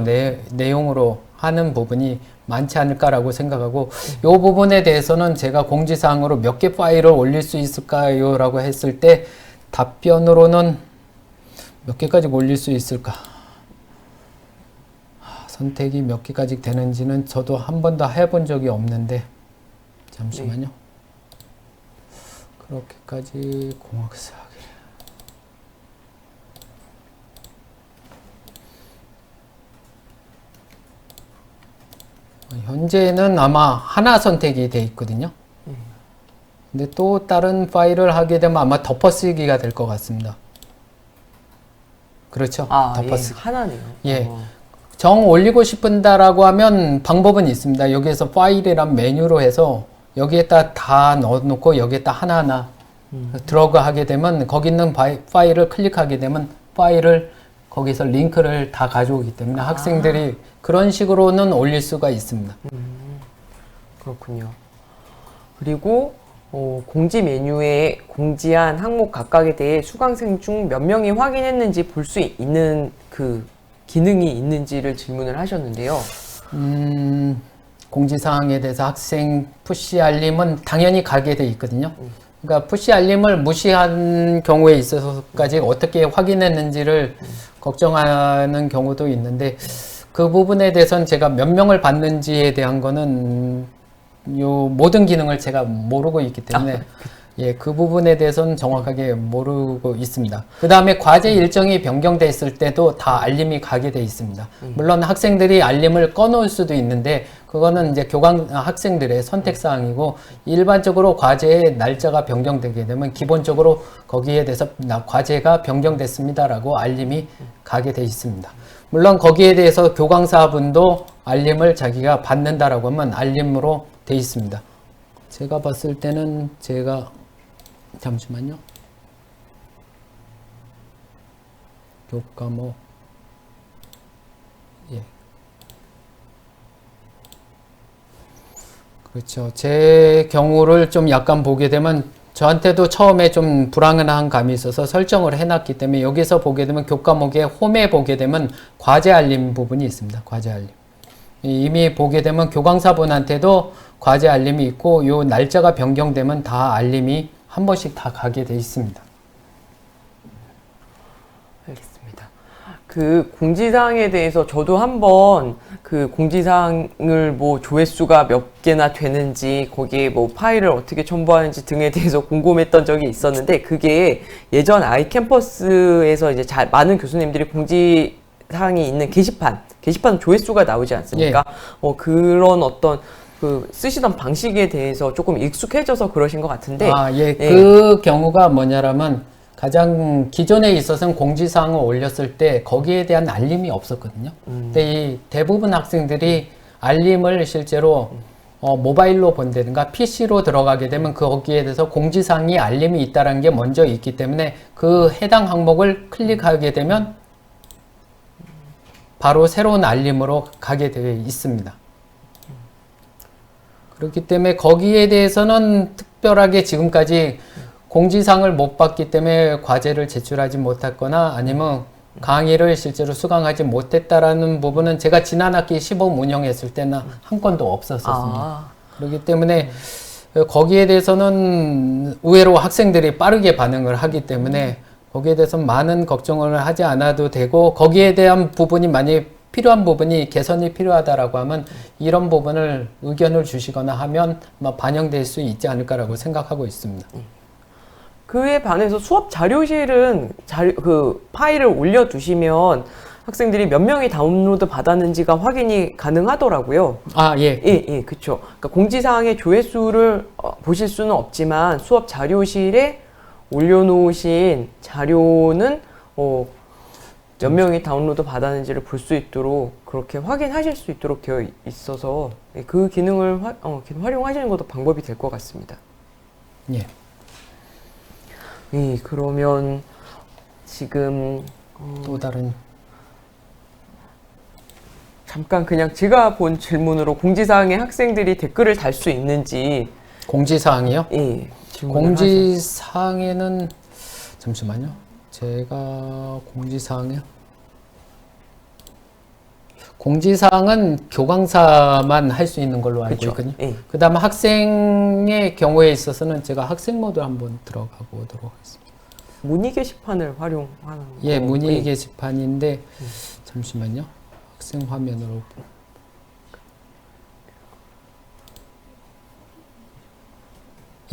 내용으로 하는 부분이 많지 않을까라고 생각하고 이 부분에 대해서는 제가 공지사항으로 몇 개 파일을 올릴 수 있을까요? 라고 했을 때 답변으로는 몇 개까지 올릴 수 있을까? 선택이 몇 개까지 되는지는 저도 한 번도 해본 적이 없는데 잠시만요. 그렇게까지 공학사학을 현재는 아마 하나 선택이 돼 있거든요. 근데 또 다른 파일을 하게 되면 아마 덮어쓰기가 될 것 같습니다. 그렇죠? 덮어쓰기. 예, 하나네요. 예. 정 올리고 싶은다라고 하면 방법은 있습니다. 여기에서 파일이란 메뉴로 해서 여기에다 다 넣어놓고 여기에다 하나하나 들어가 하게 되면 거기 있는 파일을 클릭하게 되면 파일을 거기서 링크를 다 가져오기 때문에 학생들이 그런 식으로는 올릴 수가 있습니다. 그렇군요. 그리고 공지 메뉴에 공지한 항목 각각에 대해 수강생 중 몇 명이 확인했는지 볼 수 있는 그 기능이 있는지를 질문을 하셨는데요. 공지사항에 대해서 학생 푸시 알림은 당연히 가게 돼 있거든요. 그러니까 푸시 알림을 무시한 경우에 있어서까지 어떻게 확인했는지를 걱정하는 경우도 있는데 그 부분에 대해서는 제가 몇 명을 받는지에 대한 거는 요 모든 기능을 제가 모르고 있기 때문에 예, 그 부분에 대해서는 정확하게 모르고 있습니다. 그 다음에 과제 일정이 변경됐을 때도 다 알림이 가게 돼 있습니다. 물론 학생들이 알림을 꺼놓을 수도 있는데 그거는 이제 교감 학생들의 선택사항이고 일반적으로 과제의 날짜가 변경되게 되면 기본적으로 거기에 대해서 과제가 변경됐습니다라고 알림이 가게 돼 있습니다. 물론 거기에 대해서 교강사분도 알림을 자기가 받는다라고 하면 알림으로 돼 있습니다. 제가 봤을 때는 잠시만요. 교과목 예. 그렇죠. 제 경우를 좀 약간 보게 되면 저한테도 처음에 좀 불안한 감이 있어서 설정을 해놨기 때문에 여기서 보게 되면 교과목의 홈에 보게 되면 과제 알림 부분이 있습니다. 과제 알림. 이미 보게 되면 교강사분한테도 과제 알림이 있고 요 날짜가 변경되면 다 알림이 한 번씩 다 가게 돼 있습니다. 알겠습니다. 그 공지사항에 대해서 저도 한번 그 공지사항을 뭐 조회수가 몇 개나 되는지 거기에 뭐 파일을 어떻게 첨부하는지 등에 대해서 궁금했던 적이 있었는데 그게 예전 아이캠퍼스에서 이제 많은 교수님들이 공지사항이 있는 게시판 조회수가 나오지 않습니까? 그런 어떤 그 쓰시던 방식에 대해서 조금 익숙해져서 그러신 것 같은데. 그 경우가 뭐냐라면 가장 기존에 있어서는 공지사항을 올렸을 때 거기에 대한 알림이 없었거든요. 근데 이 대부분 학생들이 알림을 실제로 모바일로 본다든가 PC로 들어가게 되면 거기에 대해서 공지사항이 알림이 있다는 게 먼저 있기 때문에 그 해당 항목을 클릭하게 되면 바로 새로운 알림으로 가게 되어 있습니다. 그렇기 때문에 거기에 대해서는 특별하게 지금까지 공지사항을 못 받기 때문에 과제를 제출하지 못했거나 아니면 강의를 실제로 수강하지 못했다라는 부분은 제가 지난 학기 시범 운영했을 때는 한 건도 없었습니다. 그렇기 때문에 거기에 대해서는 의외로 학생들이 빠르게 반응을 하기 때문에 거기에 대해서 많은 걱정을 하지 않아도 되고 거기에 대한 부분이 만약에 필요한 부분이 개선이 필요하다라고 하면 이런 부분을 의견을 주시거나 하면 아마 반영될 수 있지 않을까라고 생각하고 있습니다. 그에 반해서 수업 자료실은 그 파일을 올려두시면 학생들이 몇 명이 다운로드 받았는지가 확인이 가능하더라고요. 예, 그쵸. 그러니까 공지사항의 조회수를 보실 수는 없지만 수업 자료실에 올려놓으신 자료는 몇 명이 다운로드 받았는지를 볼 수 있도록 그렇게 확인하실 수 있도록 되어 있어서 그 기능을 활용하시는 것도 방법이 될 것 같습니다. 예. 그러면 지금 또 다른 잠깐 그냥 제가 본 질문으로 공지사항에 학생들이 댓글을 달 수 있는지. 공지사항이요? 예. 공지사항에는 잠시만요. 제가 공지사항은 교강사만 할 수 있는 걸로 알고 있거든요. 그 다음에 학생의 경우에 있어서는 제가 학생 모드 한번 들어가 보도록 하겠습니다. 문의 게시판을 활용하는 예, 문의 게시판인데 잠시만요. 학생 화면으로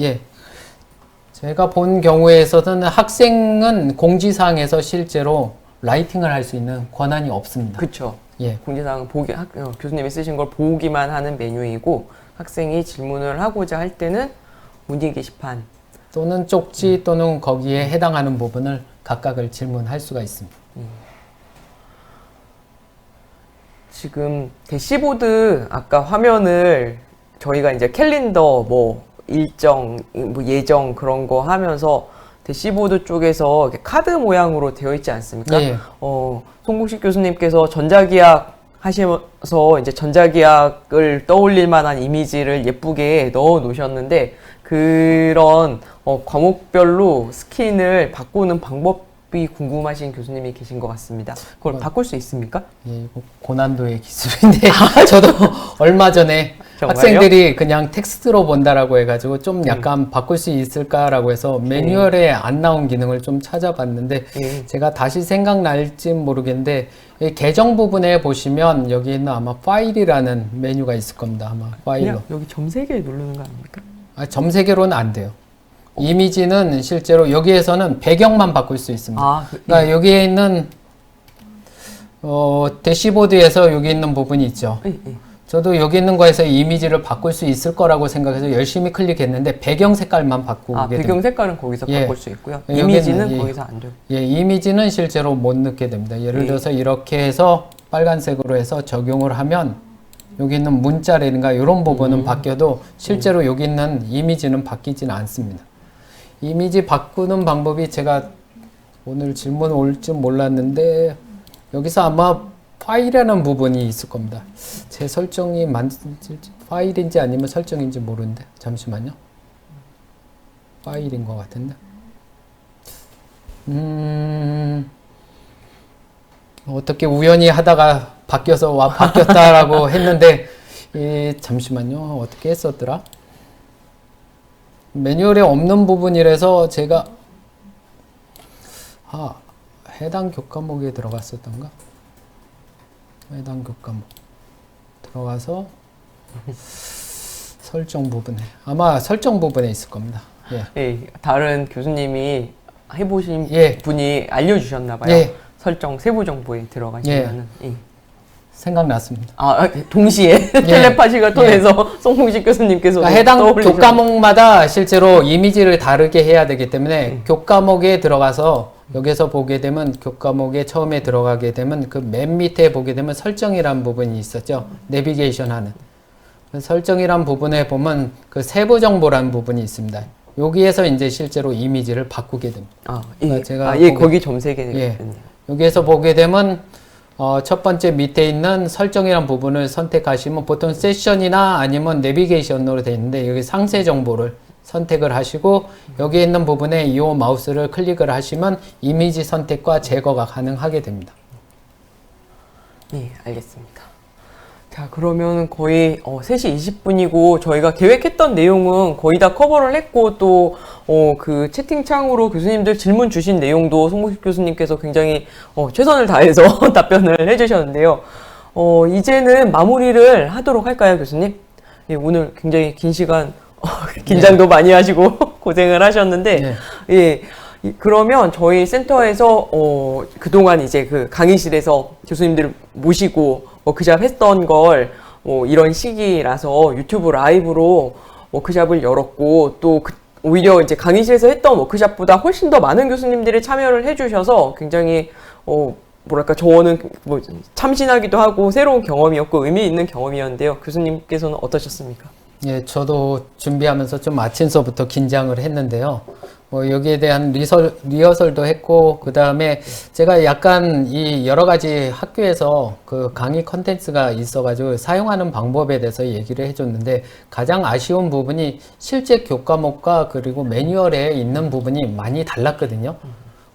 예. 제가 본 경우에서는 학생은 공지사항에서 실제로 라이팅을 할 수 있는 권한이 없습니다. 그렇죠. 예. 공지사항은 교수님이 쓰신 걸 보기만 하는 메뉴이고 학생이 질문을 하고자 할 때는 문의 게시판 또는 쪽지 또는 거기에 해당하는 부분을 각각을 질문할 수가 있습니다. 지금 대시보드 아까 화면을 저희가 이제 캘린더 일정 예정 그런 거 하면서 대시보드 쪽에서 이렇게 카드 모양으로 되어 있지 않습니까? 예. 송국식 교수님께서 전자기학 하시면서 이제 전자기학을 떠올릴 만한 이미지를 예쁘게 넣어 놓으셨는데 그런 과목별로 스킨을 바꾸는 방법이 궁금하신 교수님이 계신 것 같습니다. 그걸 바꿀 수 있습니까? 예, 고난도의 기술인데 저도 얼마 전에 정말요? 학생들이 그냥 텍스트로 본다라고 해가지고 좀 약간 바꿀 수 있을까라고 해서 매뉴얼에 안 나온 기능을 좀 찾아봤는데 제가 다시 생각날지 모르겠는데 이 계정 부분에 보시면 여기 있는 아마 파일이라는 메뉴가 있을 겁니다. 아마 파일로. 그냥 여기 점 3개 누르는 거 아닙니까? 점 3개로는 안 돼요. 이미지는 실제로 여기에서는 배경만 바꿀 수 있습니다. 그러니까 여기에 있는 대시보드에서 여기 있는 부분이 있죠. 저도 여기 있는 거에서 이미지를 바꿀 수 있을 거라고 생각해서 열심히 클릭했는데 배경 색깔만 바꾸게 배경 색깔은 거기서 예. 바꿀 수 있고요. 이미지는 거기서 안 돼요. 예, 이미지는 실제로 못 넣게 됩니다. 예를 들어서 이렇게 해서 빨간색으로 해서 적용을 하면 여기 있는 문자라든가 이런 부분은 바뀌어도 실제로 여기 있는 이미지는 바뀌지는 않습니다. 이미지 바꾸는 방법이 제가 오늘 질문 올 줄 몰랐는데 여기서 아마 파일이라는 부분이 있을 겁니다. 제 설정이 파일인지 아니면 설정인지 모르는데 잠시만요. 파일인 것 같은데 어떻게 우연히 하다가 바뀌었다라고 했는데 잠시만요. 어떻게 했었더라? 매뉴얼에 없는 부분이라서 제가 해당 교과목에 들어갔었던가? 해당 교과목 들어가서 설정 부분에 아마 설정 부분에 있을 겁니다. 예. 예, 다른 교수님이 해보신 예. 분이 알려주셨나 봐요. 예. 설정 세부 정보에 들어가시면은. 예. 생각났습니다. 동시에 텔레파시가 통해서 송봉식 교수님께서 그러니까 해당 교과목마다 실제로 이미지를 다르게 해야 되기 때문에 교과목에 들어가서 여기서 보게 되면 교과목에 처음에 들어가게 되면 그 맨 밑에 보게 되면 설정이라는 부분이 있었죠. 내비게이션 하는. 설정이란 부분에 보면 그 세부 정보라는 부분이 있습니다. 여기에서 이제 실제로 이미지를 바꾸게 됩니다. 제가 거기 점색이 되겠네요. 여기에서 보게 되면 첫 번째 밑에 있는 설정이란 부분을 선택하시면 보통 세션이나 아니면 내비게이션으로 되어 있는데 여기 상세 정보를 선택을 하시고 여기 있는 부분에 이 마우스를 클릭을 하시면 이미지 선택과 제거가 가능하게 됩니다. 네, 알겠습니다. 자, 그러면 거의 3시 20분이고 저희가 계획했던 내용은 거의 다 커버를 했고 또 그 채팅창으로 교수님들 질문 주신 내용도 송봉식 교수님께서 굉장히 최선을 다해서 답변을 해주셨는데요. 이제는 마무리를 하도록 할까요, 교수님? 예, 오늘 굉장히 긴 시간 긴장도 많이 하시고 고생을 하셨는데 예. 그러면 저희 센터에서 그동안 이제 그 강의실에서 교수님들 모시고 워크샵 했던 걸 이런 시기라서 유튜브 라이브로 워크샵을 열었고 또 오히려 이제 강의실에서 했던 워크샵보다 훨씬 더 많은 교수님들이 참여를 해주셔서 굉장히 뭐랄까 저는 뭐 참신하기도 하고 새로운 경험이었고 의미 있는 경험이었는데요. 교수님께서는 어떠셨습니까? 예, 저도 준비하면서 좀 아침서부터 긴장을 했는데요. 여기에 대한 리허설도 했고, 그 다음에 제가 약간 이 여러 가지 학교에서 그 강의 컨텐츠가 있어가지고 사용하는 방법에 대해서 얘기를 해줬는데, 가장 아쉬운 부분이 실제 교과목과 그리고 매뉴얼에 있는 부분이 많이 달랐거든요.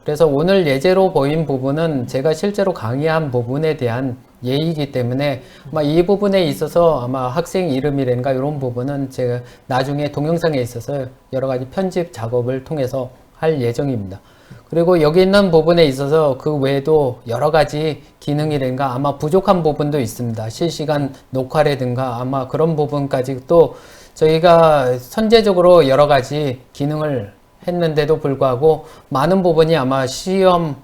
그래서 오늘 예제로 보인 부분은 제가 실제로 강의한 부분에 대한 예이기 때문에 아마 이 부분에 있어서 아마 학생 이름이라든가 이런 부분은 제가 나중에 동영상에 있어서 여러 가지 편집 작업을 통해서 할 예정입니다. 그리고 여기 있는 부분에 있어서 그 외에도 여러 가지 기능이라든가 아마 부족한 부분도 있습니다. 실시간 녹화라든가 아마 그런 부분까지 또 저희가 선제적으로 여러 가지 기능을 했는데도 불구하고 많은 부분이 아마 시범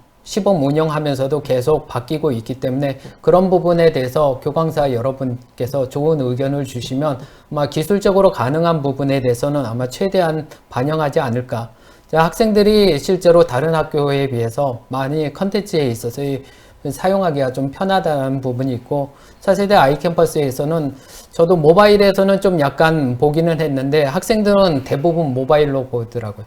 운영하면서도 계속 바뀌고 있기 때문에 그런 부분에 대해서 교강사 여러분께서 좋은 의견을 주시면 아마 기술적으로 가능한 부분에 대해서는 아마 최대한 반영하지 않을까. 학생들이 실제로 다른 학교에 비해서 많이 컨텐츠에 있어서 사용하기가 좀 편하다는 부분이 있고, 차세대 아이캠퍼스에서는 저도 모바일에서는 좀 약간 보기는 했는데 학생들은 대부분 모바일로 보더라고요.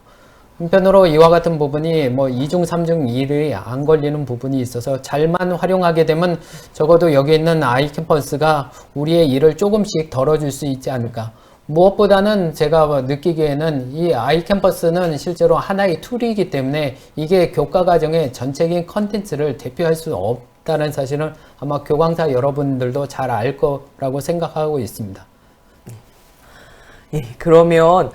한편으로 이와 같은 부분이 뭐 2중, 3중, 2를 안 걸리는 부분이 있어서 잘만 활용하게 되면 적어도 여기 있는 아이캠퍼스가 우리의 일을 조금씩 덜어줄 수 있지 않을까. 무엇보다는 제가 느끼기에는 이 아이캠퍼스는 실제로 하나의 툴이기 때문에 이게 교과 과정의 전체적인 컨텐츠를 대표할 수 없다는 사실은 아마 교강사 여러분들도 잘 알 거라고 생각하고 있습니다. 예, 그러면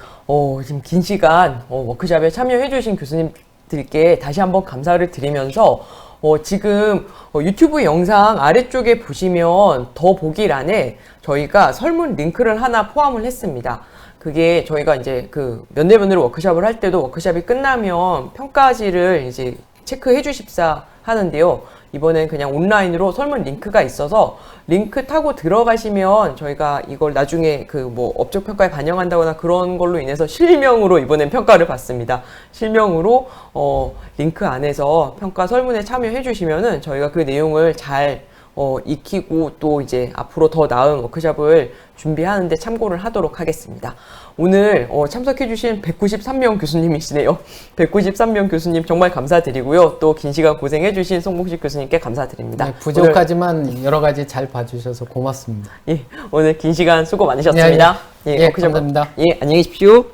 지금 긴 시간 워크샵에 참여해주신 교수님들께 다시 한번 감사를 드리면서 지금 유튜브 영상 아래쪽에 보시면 더 보기란에 저희가 설문 링크를 하나 포함을 했습니다. 그게 저희가 이제 그 면대면으로 워크샵을 할 때도 워크샵이 끝나면 평가지를 이제 체크해 주십사 하는데요. 이번엔 그냥 온라인으로 설문 링크가 있어서 링크 타고 들어가시면 저희가 이걸 나중에 그 뭐 업적 평가에 반영한다거나 그런 걸로 인해서 실명으로 이번엔 평가를 받습니다. 실명으로 링크 안에서 평가 설문에 참여해 주시면은 저희가 그 내용을 잘 익히고 또 이제 앞으로 더 나은 워크샵을 준비하는데 참고를 하도록 하겠습니다. 오늘 참석해주신 193명 교수님이시네요. 193명 교수님 정말 감사드리고요. 또 긴 시간 고생해주신 송봉식 교수님께 감사드립니다. 네, 부족하지만 여러 가지 잘 봐주셔서 고맙습니다. 예, 오늘 긴 시간 수고 많으셨습니다. 예, 감사합니다. 예, 안녕히 계십시오.